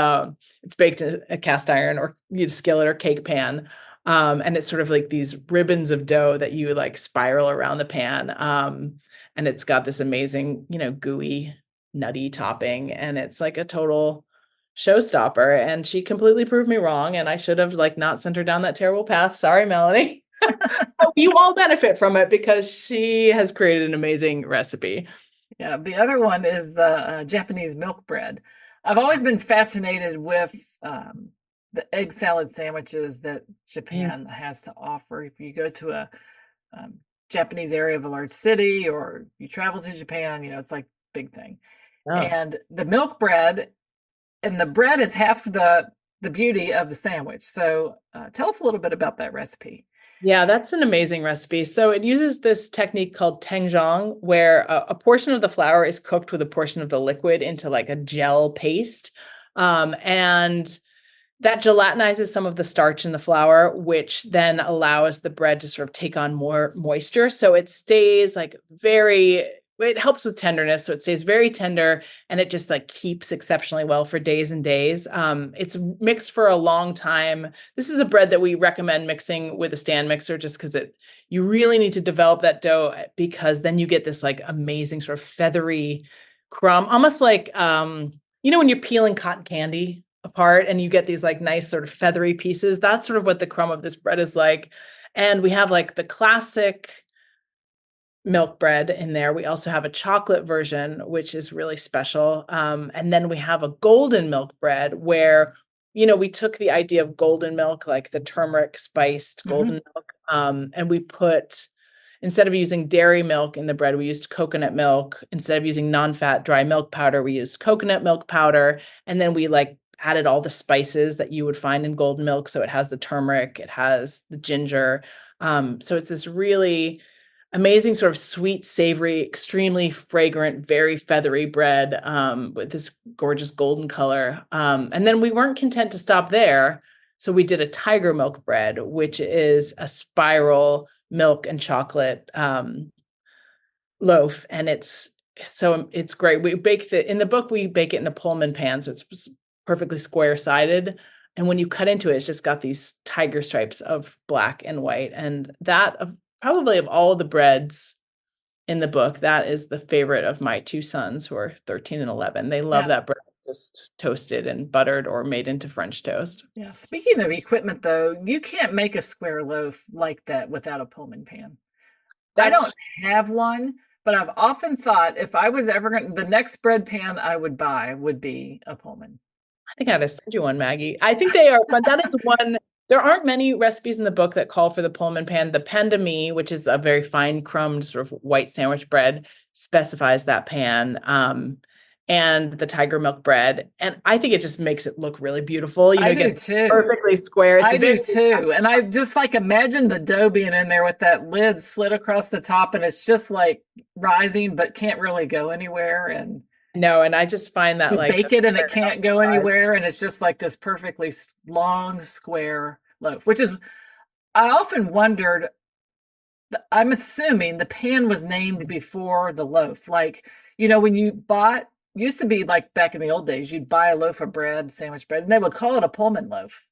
baked in a cast iron or skillet or cake pan. And it's sort of like these ribbons of dough that you like spiral around the pan. And it's got this amazing, gooey, nutty topping, and it's like a total showstopper. And she completely proved me wrong. And I should have like not sent her down that terrible path. Sorry, Melanie. You all benefit from it because she has created an amazing recipe. Yeah. The other one is the Japanese milk bread. I've always been fascinated with the egg salad sandwiches that Japan has to offer. If you go to a Japanese area of a large city or you travel to Japan, it's like big thing. Oh. And the milk bread, and the bread is half the beauty of the sandwich. So tell us a little bit about that recipe. Yeah, that's an amazing recipe. So it uses this technique called tengjang, where a portion of the flour is cooked with a portion of the liquid into like a gel paste. And that gelatinizes some of the starch in the flour, which then allows the bread to sort of take on more moisture. So it stays like very it helps with tenderness, so it stays very tender, and it just like keeps exceptionally well for days and days. It's mixed for a long time. This is a bread that we recommend mixing with a stand mixer, just because you really need to develop that dough, because then you get this like amazing sort of feathery crumb, almost like when you're peeling cotton candy apart and you get these like nice sort of feathery pieces. That's sort of what the crumb of this bread is like. And we have like the classic milk bread in there. We also have a chocolate version, which is really special. And then we have a golden milk bread where, we took the idea of golden milk, like the turmeric spiced golden milk, and we put, instead of using dairy milk in the bread, we used coconut milk. Instead of using non-fat dry milk powder, we used coconut milk powder. And then we like added all the spices that you would find in golden milk. So it has the turmeric, it has the ginger. So it's this really amazing sort of sweet, savory, extremely fragrant, very feathery bread with this gorgeous golden color. And then we weren't content to stop there. So we did a tiger milk bread, which is a spiral milk and chocolate loaf. And it's great. In the book, we bake it in a Pullman pan. So it's perfectly square sided. And when you cut into it, it's just got these tiger stripes of black and white. And that probably of all the breads in the book, that is the favorite of my two sons who are 13 and 11. They love that bread just toasted and buttered or made into French toast. Yeah. Speaking of equipment, though, you can't make a square loaf like that without a Pullman pan. I don't have one, but I've often thought if I was ever going to, the next bread pan I would buy would be a Pullman. I think I gotta send you one, Maggie. I think they are, but that is one. There aren't many recipes in the book that call for the Pullman pan. The pan de mie, which is a very fine crumbed sort of white sandwich bread, specifies that pan. And the tiger milk bread. And I think it just makes it look really beautiful. I do too. Perfectly square. I do too. And I just like imagine the dough being in there with that lid slit across the top, and it's just like rising, but can't really go anywhere. And no, and I just find that like bake it and it can't go anywhere, and it's just like this perfectly long square loaf, which is, I often wondered, I'm assuming the pan was named before the loaf. Like, when you used to be like back in the old days, you'd buy a loaf of bread, sandwich bread, and they would call it a Pullman loaf.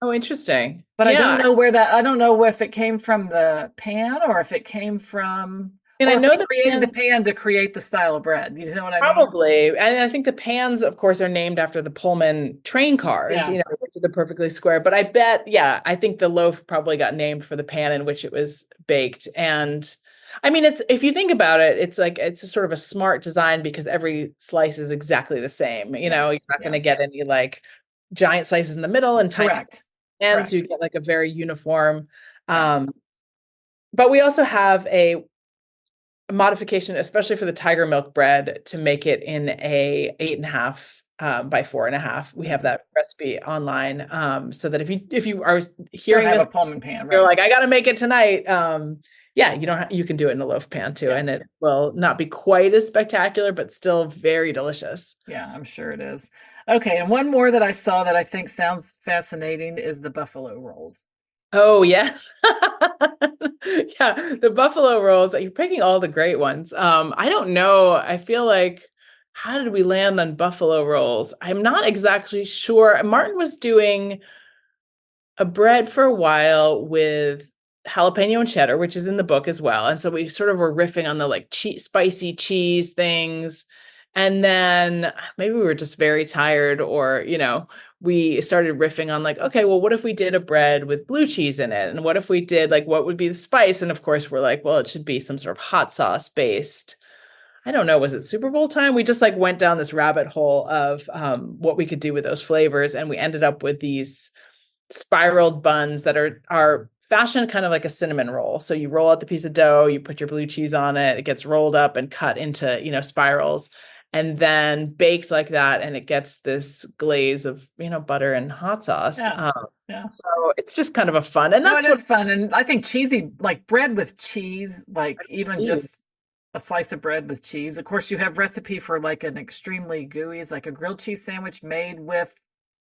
Oh, interesting. But I don't know if it came from the pan or if it came from, and I know they created the pan to create the style of bread. You know what I mean? Probably. And I think the pans, of course, are named after the Pullman train cars, which are the perfectly square. But I bet, I think the loaf probably got named for the pan in which it was baked. And I mean, if you think about it, it's like, it's a sort of a smart design because every slice is exactly the same. You're not going to get any like giant slices in the middle and tiny ends. So you get like a very uniform. But we also have a modification, especially for the tiger milk bread, to make it in a 8.5 by 4.5. We have that recipe online, so that if you are hearing this, a Pullman pan, you're like, I got to make it tonight. You can do it in a loaf pan too, and it will not be quite as spectacular, but still very delicious. Yeah, I'm sure it is. Okay, and one more that I saw that I think sounds fascinating is the buffalo rolls. Oh, yes. The buffalo rolls. You're picking all the great ones. I don't know. I feel like, how did we land on buffalo rolls? I'm not exactly sure. Martin was doing a bread for a while with jalapeno and cheddar, which is in the book as well. And so we sort of were riffing on the like spicy cheese things. And then maybe we were just very tired, or, we started riffing on like, okay, well, what if we did a bread with blue cheese in it? And what if we did like, what would be the spice? And of course we're like, well, it should be some sort of hot sauce based. I don't know. Was it Super Bowl time? We just like went down this rabbit hole of what we could do with those flavors. And we ended up with these spiraled buns that are fashioned kind of like a cinnamon roll. So you roll out the piece of dough, you put your blue cheese on it, it gets rolled up and cut into, spirals, and then baked like that. And it gets this glaze of, butter and hot sauce. So it's just kind of a fun, and that's what's fun. And I think cheesy, like bread with cheese, like even just a slice of bread with cheese. Of course, you have recipe for like an extremely gooey, like a grilled cheese sandwich made with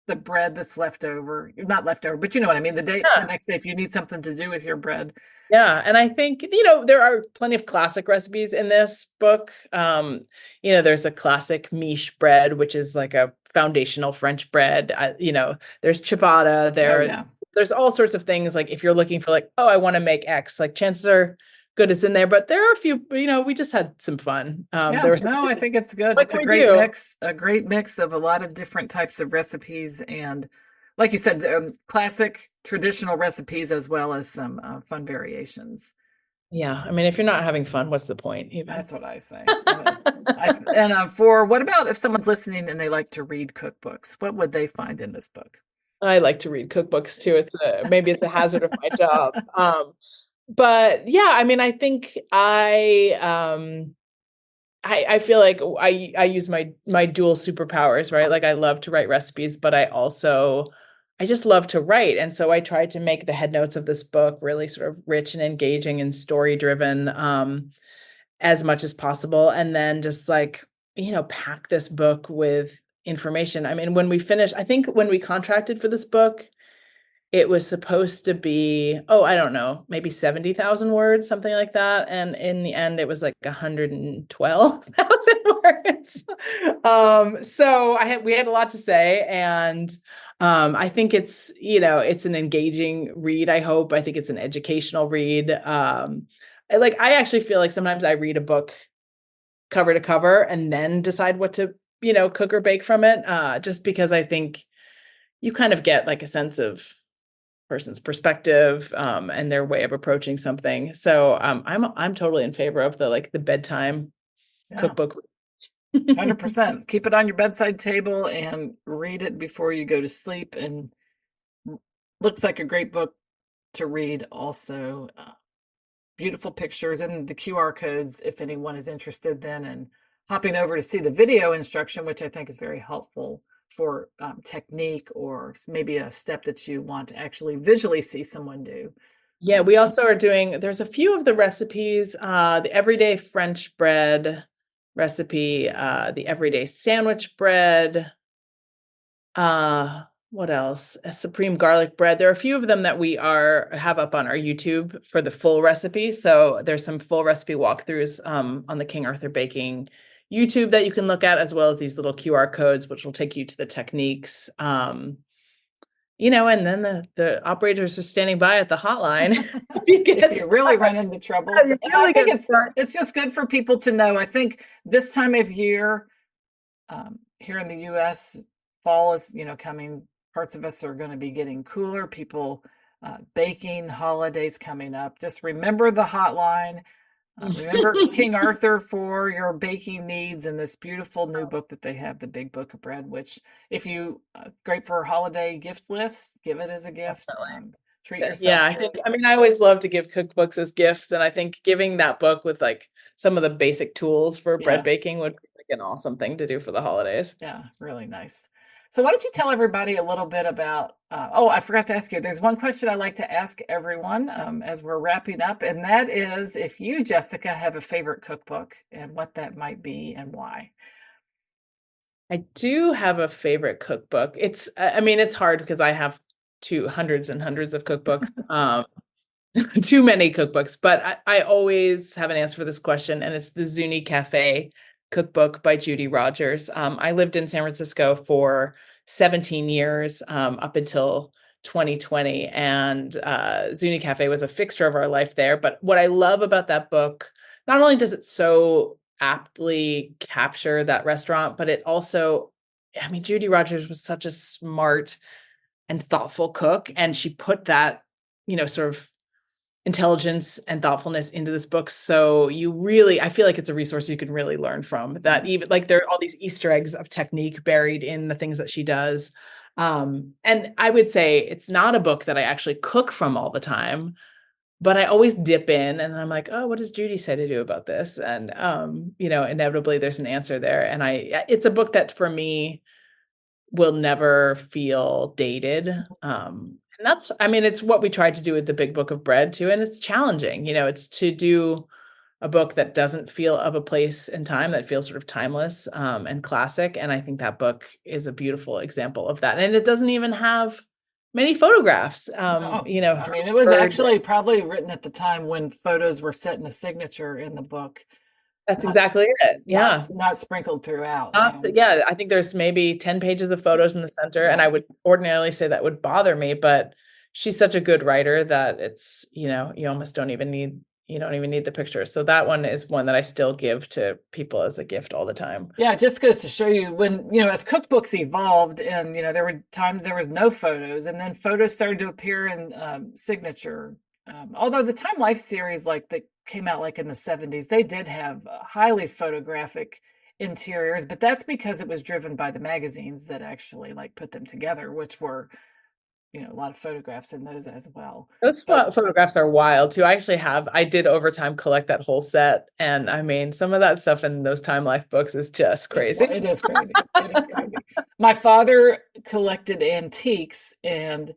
the bread that's left over, not left over, but you know what I mean. The Yeah. next day, if you need something to do with your bread. Yeah, and I think, there are plenty of classic recipes in this book. There's a classic miche bread, which is like a foundational French bread. There's ciabatta, Oh yeah. there's all sorts of things. Like if you're looking for like, oh, I want to make X, like chances are good it's in there, but there are a few, we just had some fun. Yeah, There was no, I think it's good. what It's can we do? a great mix of a lot of different types of recipes and like you said, classic traditional recipes as well as some fun variations. Yeah, I mean, if you're not having fun, what's the point even? That's what I say. For what about if someone's listening and they like to read cookbooks? What would they find in this book? I like to read cookbooks too. Maybe it's a hazard of my job. But yeah, I mean, I think I feel like I use my dual superpowers, right? Like I love to write recipes, but I just love to write. And so I tried to make the head notes of this book really sort of rich and engaging and story driven, as much as possible. And then just like, pack this book with information. I mean, I think when we contracted for this book, it was supposed to be, oh, I don't know, maybe 70,000 words, something like that. And in the end, it was like 112,000 words. We had a lot to say. And I think it's an engaging read, I hope. I think it's an educational read. I actually feel like sometimes I read a book cover to cover and then decide what to, cook or bake from it, just because I think you kind of get like a sense of person's perspective, and their way of approaching something. So I'm totally in favor of the bedtime Yeah, cookbook. 100%. Keep it on your bedside table and read it before you go to sleep. And looks like a great book to read. Also, beautiful pictures and the QR codes if anyone is interested then and hopping over to see the video instruction, which I think is very helpful for technique or maybe a step that you want to actually visually see someone do. Yeah, we also are there's a few of the recipes, the everyday French bread recipe, the everyday sandwich bread, what else? A supreme garlic bread. There are a few of them that we have up on our YouTube for the full recipe. So there's some full recipe walkthroughs on the King Arthur Baking YouTube that you can look at, as well as these little QR codes, which will take you to the techniques. And then the operators are standing by at the hotline. If you really run into trouble. You And really I think get stuck. it's just good for people to know. I think this time of year, here in the US, fall is, coming. Parts of us are going to be getting cooler. People baking, holidays coming up. Just remember the hotline. Remember King Arthur for your baking needs and this beautiful new book that they have, The Big Book of Bread, which if you great for a holiday gift list, give it as a gift. Treat yourself. Yeah, I always love to give cookbooks as gifts, and I think giving that book with like some of the basic tools for bread baking would be like an awesome thing to do for the holidays. Yeah, really nice. So why don't you tell everybody a little bit about, I forgot to ask you, there's one question I like to ask everyone as we're wrapping up, and that is if you, Jessica, have a favorite cookbook and what that might be and why. I do have a favorite cookbook. It's hard because I have hundreds and hundreds of cookbooks, too many cookbooks, but I always have an answer for this question, and it's the Zuni Cafe cookbook by Judy Rogers. I lived in San Francisco for 17 years, up until 2020, and Zuni Cafe was a fixture of our life there. But what I love about that book, not only does it so aptly capture that restaurant, but it also, Judy Rogers was such a smart and thoughtful cook, and she put that, sort of intelligence and thoughtfulness into this book. So I feel like it's a resource you can really learn from, that even like there are all these Easter eggs of technique buried in the things that she does. And I would say it's not a book that I actually cook from all the time, but I always dip in and I'm like, oh, what does Judy say to do about this? And, inevitably there's an answer there. And it's a book that for me will never feel dated. And it's what we tried to do with the Big Book of Bread too. And it's challenging, it's to do a book that doesn't feel of a place and time, that feels sort of timeless and classic. And I think that book is a beautiful example of that. And it doesn't even have many photographs. No. You know, I mean, it was her- actually probably written at the time when photos were set in the signature in the book, that's not exactly it. Yeah. not sprinkled throughout. Yeah, I think there's maybe 10 pages of photos in the center, and Yeah. I would ordinarily say that would bother me, but she's such a good writer that it's, you almost don't even need the pictures. So that one is one that I still give to people as a gift all the time. Yeah, it just goes to show you when, as cookbooks evolved and, there were times there was no photos and then photos started to appear in signature. Although the Time Life series, like that came out like in the 70s, they did have highly photographic interiors, but that's because it was driven by the magazines that actually like put them together, which were, a lot of photographs in those as well. Those photographs are wild too. I did over time collect that whole set. And I mean, some of that stuff in those Time Life books is just crazy. It is crazy. It is crazy. My father collected antiques, and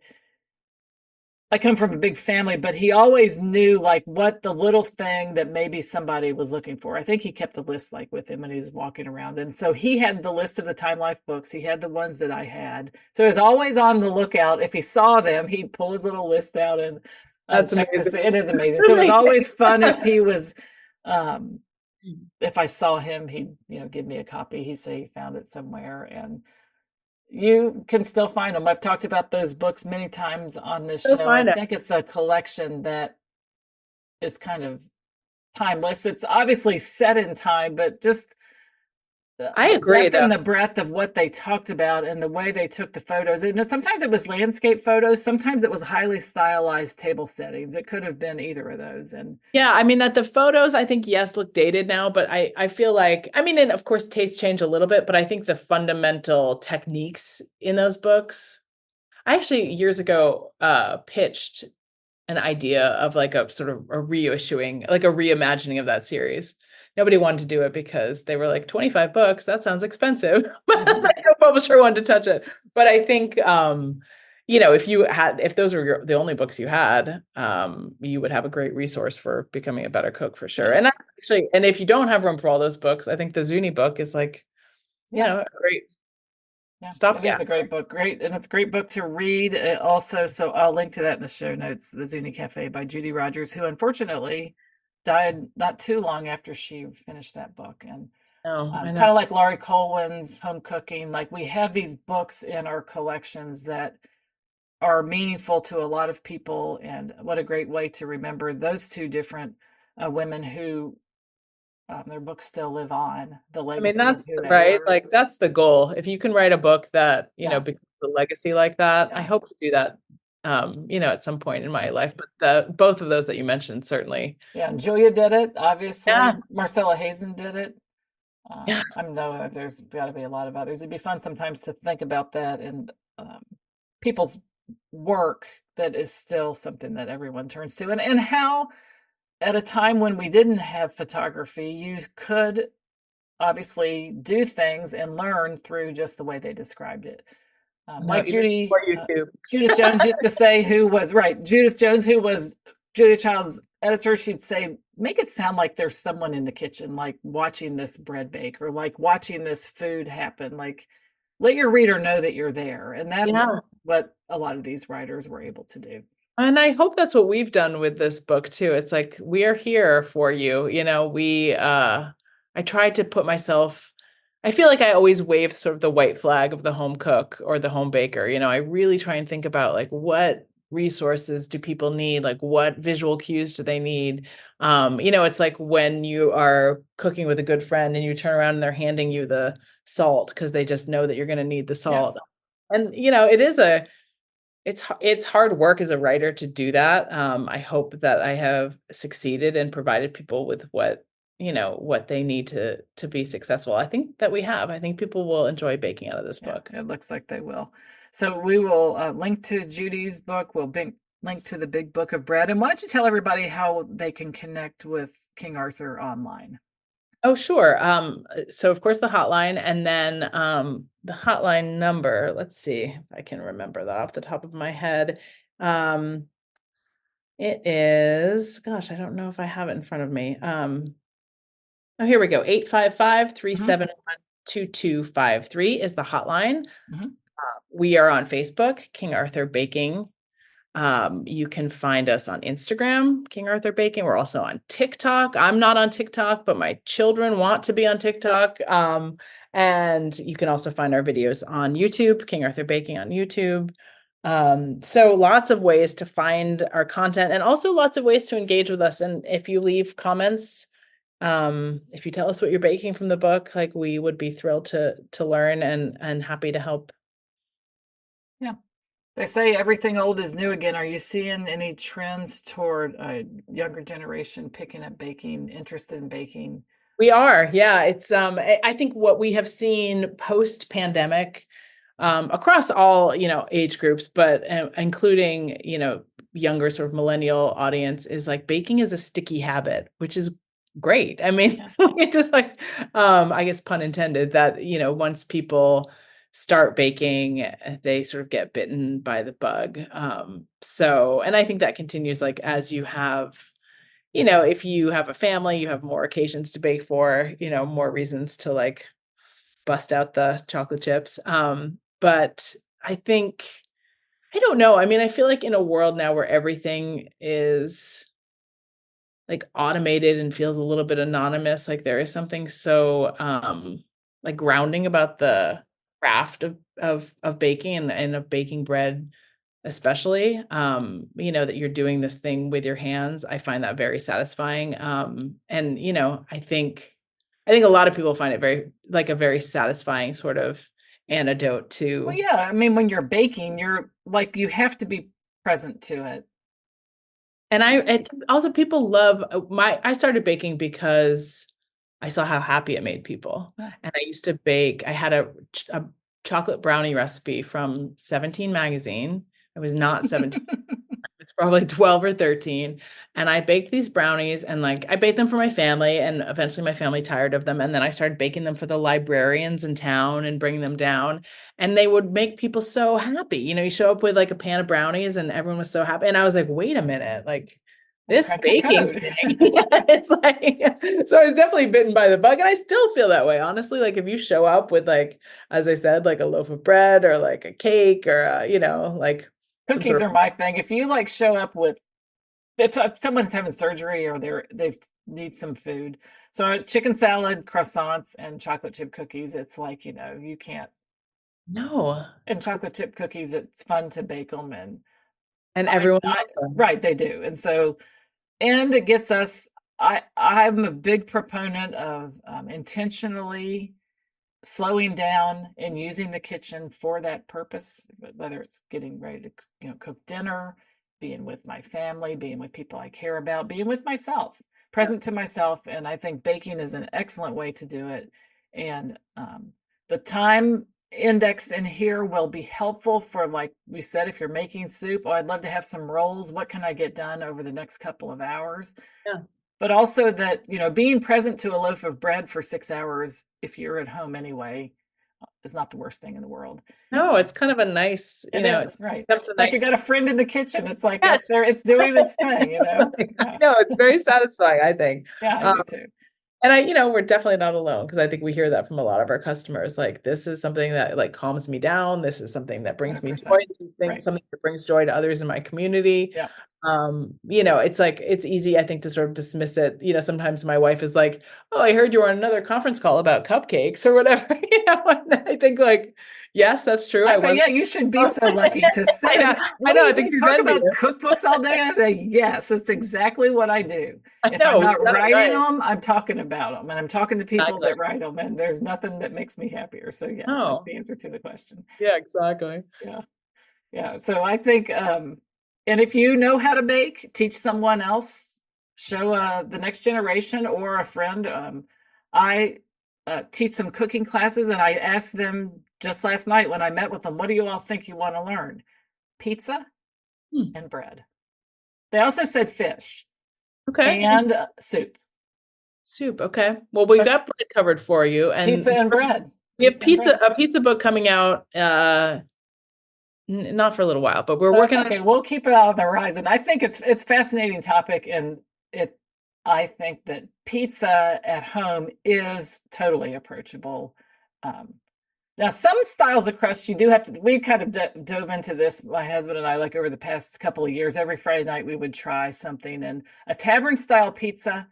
I come from a big family, but he always knew like what the little thing that maybe somebody was looking for. I think he kept a list like with him when he was walking around. And so he had the list of the Time Life books. He had the ones that I had. So he was always on the lookout. If he saw them, he'd pull his little list out and That's check amazing. to see. It is amazing. So it was always fun if he was, if I saw him, he'd, give me a copy. He'd say he found it somewhere. And you can still find them. I've talked about those books many times on this show. I think it's a collection that is kind of timeless. It's obviously set in time, but just I agree. In the breadth of what they talked about and the way they took the photos. And sometimes it was landscape photos, sometimes it was highly stylized table settings. It could have been either of those. And yeah, I mean that the photos, I think, yes, look dated now, but I feel like, I mean, and of course tastes change a little bit, but I think the fundamental techniques in those books, I actually years ago pitched an idea of like a sort of a reissuing, like a reimagining of that series. Nobody wanted to do it because they were like, 25 books, that sounds expensive. No publisher wanted to touch it. But I think, if those were the only books you had, you would have a great resource for becoming a better cook for sure. And that's actually, and if you don't have room for all those books, I think the Zuni book is like, a great stopgap. It is a great book. Great. And it's a great book to read also. So I'll link to that in the show notes, The Zuni Cafe by Judy Rogers, who unfortunately died not too long after she finished that book. And kind of like Laurie Colwin's Home Cooking, like we have these books in our collections that are meaningful to a lot of people. And what a great way to remember those two different women who their books still live on. The legacy. I mean, that's right. Like that's the goal. If you can write a book that, becomes a legacy like that, I hope to do that, at some point in my life. But both of those that you mentioned, certainly. Yeah, and Julia did it, obviously. Yeah. Marcella Hazen did it. I know that there's got to be a lot of others. It'd be fun sometimes to think about that and people's work that is still something that everyone turns to. And how at a time when we didn't have photography, you could obviously do things and learn through just the way they described it. Like Judith Jones used to say, Judith Jones, who was Julia Child's editor, she'd say, make it sound like there's someone in the kitchen, like watching this bread bake or like watching this food happen. Like let your reader know that you're there. And that's what a lot of these writers were able to do. And I hope that's what we've done with this book too. It's like, we are here for you. I tried to put myself, I feel like I always wave sort of the white flag of the home cook or the home baker. I really try and think about like, what resources do people need? Like what visual cues do they need? It's like when you are cooking with a good friend and you turn around and they're handing you the salt because they just know that you're going to need the salt. Yeah. And, it's hard work as a writer to do that. I hope that I have succeeded and provided people with what they need to be successful. I think that we have. I think people will enjoy baking out of this book. It looks like they will. So we will link to Judy's book. We'll link to the Big Book of Bread. And why don't you tell everybody how they can connect with King Arthur online? Oh, sure. So of course the hotline, and then the hotline number, let's see if I can remember that off the top of my head. It is, gosh, I don't know if I have it in front of me. Oh, here we go. 855 three Mhm. seven one 2253 is the hotline. Mhm. We are on Facebook, King Arthur Baking. You can find us on Instagram, King Arthur Baking. We're also on TikTok. I'm not on TikTok, but my children want to be on TikTok. And you can also find our videos on YouTube, King Arthur Baking on YouTube. So lots of ways to find our content and also lots of ways to engage with us. And if you leave comments, if you tell us what you're baking from the book, like we would be thrilled to learn and happy to help. Yeah. They say everything old is new again. Are you seeing any trends toward a younger generation picking up baking, interested in baking? We are, yeah. It's I think what we have seen post pandemic, across all age groups, but including younger sort of millennial audience, is like baking is a sticky habit, which is great. I mean, Yeah. it just like I guess pun intended that once people start baking, they sort of get bitten by the bug. So, and I think that continues like as you have if you have a family, you have more occasions to bake for, more reasons to like bust out the chocolate chips. But I think, I don't know. I mean, I feel like in a world now where everything is like automated and feels a little bit anonymous, like there is something so like grounding about the craft of baking and of baking bread especially, that you're doing this thing with your hands. I find that very satisfying. And I think a lot of people find it a very satisfying sort of antidote Well, to. yeah. I mean, when you're baking, you're like, you have to be present to it. And I think also people love I started baking because I saw how happy it made people. Yeah. And I used to bake. I had a chocolate brownie recipe from 17 magazine. I was not 17. It's probably 12 or 13. And I baked these brownies and like I baked them for my family and eventually my family tired of them. And then I started baking them for the librarians in town and bringing them down. And they would make people so happy. You show up with like a pan of brownies and everyone was so happy. And I was like, wait a minute, like I this cracked the baking code. thing. Yeah, it's like, so I was definitely bitten by the bug. And I still feel that way, honestly. Like if you show up with like, as I said, like a loaf of bread or like a cake or, like some Cookies sort are my thing. If you like show up with, if someone's having surgery or they need some food, so chicken salad, croissants, and chocolate chip cookies, it's like you can't. no. And chocolate chip cookies, it's fun to bake them, and And I, everyone I loves them. right, they do, and so and it gets us. I'm a big proponent of intentionally slowing down and using the kitchen for that purpose, whether it's getting ready to cook dinner, being with my family, being with people I care about, being with myself, Yeah. present to myself. And I think baking is an excellent way to do it. And the time index in here will be helpful for, like we said, if you're making soup. Oh, I'd love to have some rolls. What can I get done over the next couple of hours? Yeah. But also that being present to a loaf of bread for 6 hours, if you're at home anyway, is not the worst thing in the world. No, it's kind of a nice, It is, right? that's a It's like you nice got a friend in the kitchen. It's like catch. it's there, it's doing its thing. I Yeah. know, it's very satisfying, I think. Yeah, I Um, do too. and we're definitely not alone because I think we hear that from a lot of our customers. Like, this is something that like calms me down. This is something that brings me joy. 100%. This is Right. something that brings joy to others in my community. Yeah. It's like it's easy, I think, to sort of dismiss it. Sometimes my wife is like, "Oh, I heard you were on another conference call about cupcakes or whatever." And I think like, yes, that's true. I I say, was. yeah, you should be so lucky to sit I know. and I what do know. I you think do? she's Talk about envious. cookbooks all day? I say, yes, that's exactly what I do. I If I'm know. We've not done it writing right. them, I'm talking about them, and I'm talking to people Exactly. that write them, and there's nothing that makes me happier. So yes, that's No. the answer to the question. Yeah, exactly. Yeah. Yeah. So I think, and if you know how to bake, teach someone else, show the next generation or a friend. I teach some cooking classes, and I asked them just last night when I met with them, what do you all think you want to learn? Pizza Hmm. and bread. They also said fish Okay. and soup. Soup. Okay. Well, we've But got bread covered for you, pizza and and bread. we have Pizza and bread. a pizza book coming out Not for a little while, but we're working on Okay, we'll keep it out on the horizon. I think it's a fascinating topic, and I think that pizza at home is totally approachable. Now, some styles of crust you do have to. We kind of dove into this, my husband and I, like over the past couple of years. Every Friday night we would try something, and a tavern style pizza,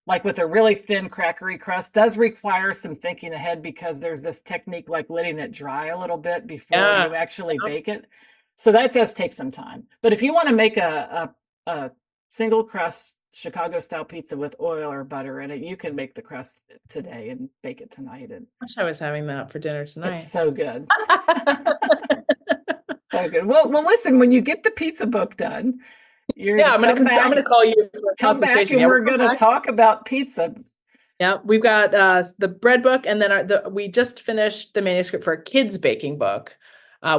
like with a really thin crackery crust, does require some thinking ahead because there's this technique like letting it dry a little bit before you actually bake it. So that does take some time. But if you want to make a single crust Chicago style pizza with oil or butter in it, you can make the crust today and bake it tonight. And I wish I was having that for dinner tonight. it's so good. So good. Well, listen, when you get the pizza book done, I'm gonna call you for a consultation. Back and we're gonna talk about pizza. Yeah, we've got the bread book, and then we just finished the manuscript for a kids baking book,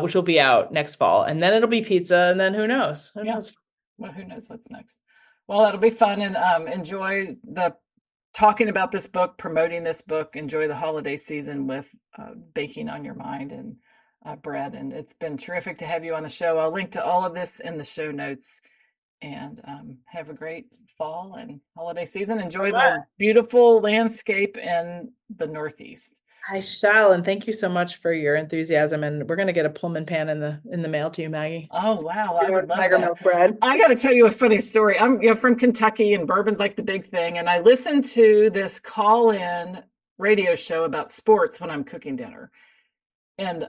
which will be out next fall, and then it'll be pizza, and then who knows? Who knows what's next? Well, that'll be fun, and enjoy the talking about this book, promoting this book. Enjoy the holiday season with baking on your mind and bread. And it's been terrific to have you on the show. I'll link to all of this in the show notes. And have a great fall and holiday season. Enjoy the beautiful landscape in the Northeast. I shall, and thank you so much for your enthusiasm. And we're going to get a Pullman pan in the mail to you, Maggie. Oh wow, I would love tiger that. milk bread. I got to tell you a funny story. I'm from Kentucky, and bourbon's like the big thing. And I listened to this call-in radio show about sports when I'm cooking dinner, and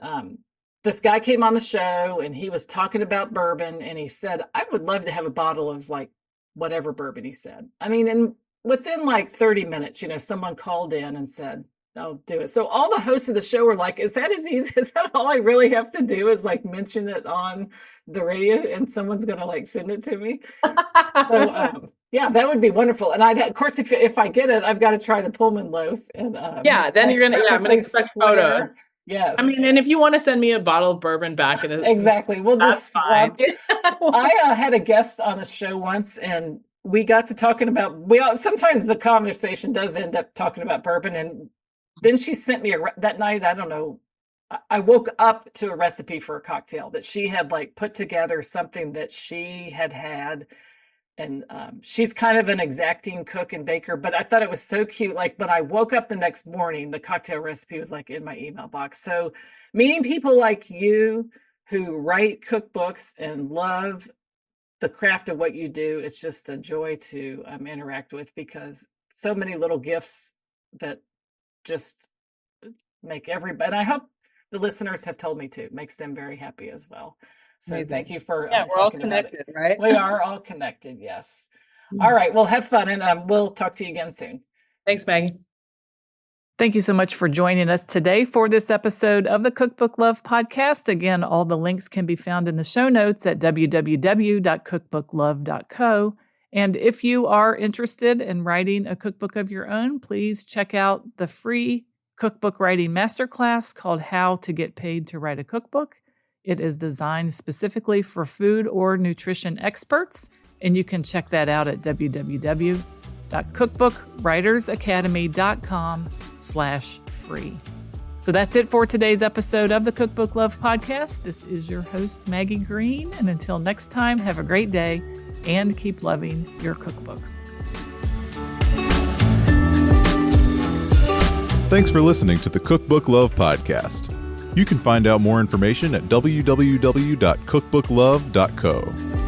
this guy came on the show and he was talking about bourbon, and he said, I would love to have a bottle of like whatever bourbon he said. I mean, and within like 30 minutes, someone called in and said, I'll do it. So all the hosts of the show were like, is that as easy? Is that all I really have to do is like mention it on the radio and someone's going to like send it to me? So yeah, that would be wonderful. And of course, if I get it, I've got to try the Pullman loaf. And then you're going to, I'm going to expect photos. Yes. I mean, and if you want to send me a bottle of bourbon back, exactly. We'll just swap. I had a guest on a show once, and we got to talking about, sometimes the conversation does end up talking about bourbon. And then she sent me that night, I don't know, I woke up to a recipe for a cocktail that she had like put together, something that she had. And she's kind of an exacting cook and baker, but I thought it was so cute. Like when I woke up the next morning, the cocktail recipe was like in my email box. So meeting people like you who write cookbooks and love the craft of what you do, it's just a joy to interact with, because so many little gifts that just make everybody, and I hope the listeners have told me too, makes them very happy as well. So amazing. Thank you for we're all connected, right? We are all connected, yes. All right, well, have fun, and we'll talk to you again soon. Thanks, Maggie. Thank you so much for joining us today for this episode of the Cookbook Love podcast. Again, all the links can be found in the show notes at www.cookbooklove.co. And if you are interested in writing a cookbook of your own, please check out the free cookbook writing masterclass called How to Get Paid to Write a Cookbook. It is designed specifically for food or nutrition experts, and you can check that out at www.cookbookwritersacademy.com/free. So that's it for today's episode of the Cookbook Love podcast. This is your host, Maggie Green, and until next time, have a great day and keep loving your cookbooks. Thanks for listening to the Cookbook Love podcast. You can find out more information at www.cookbooklove.co.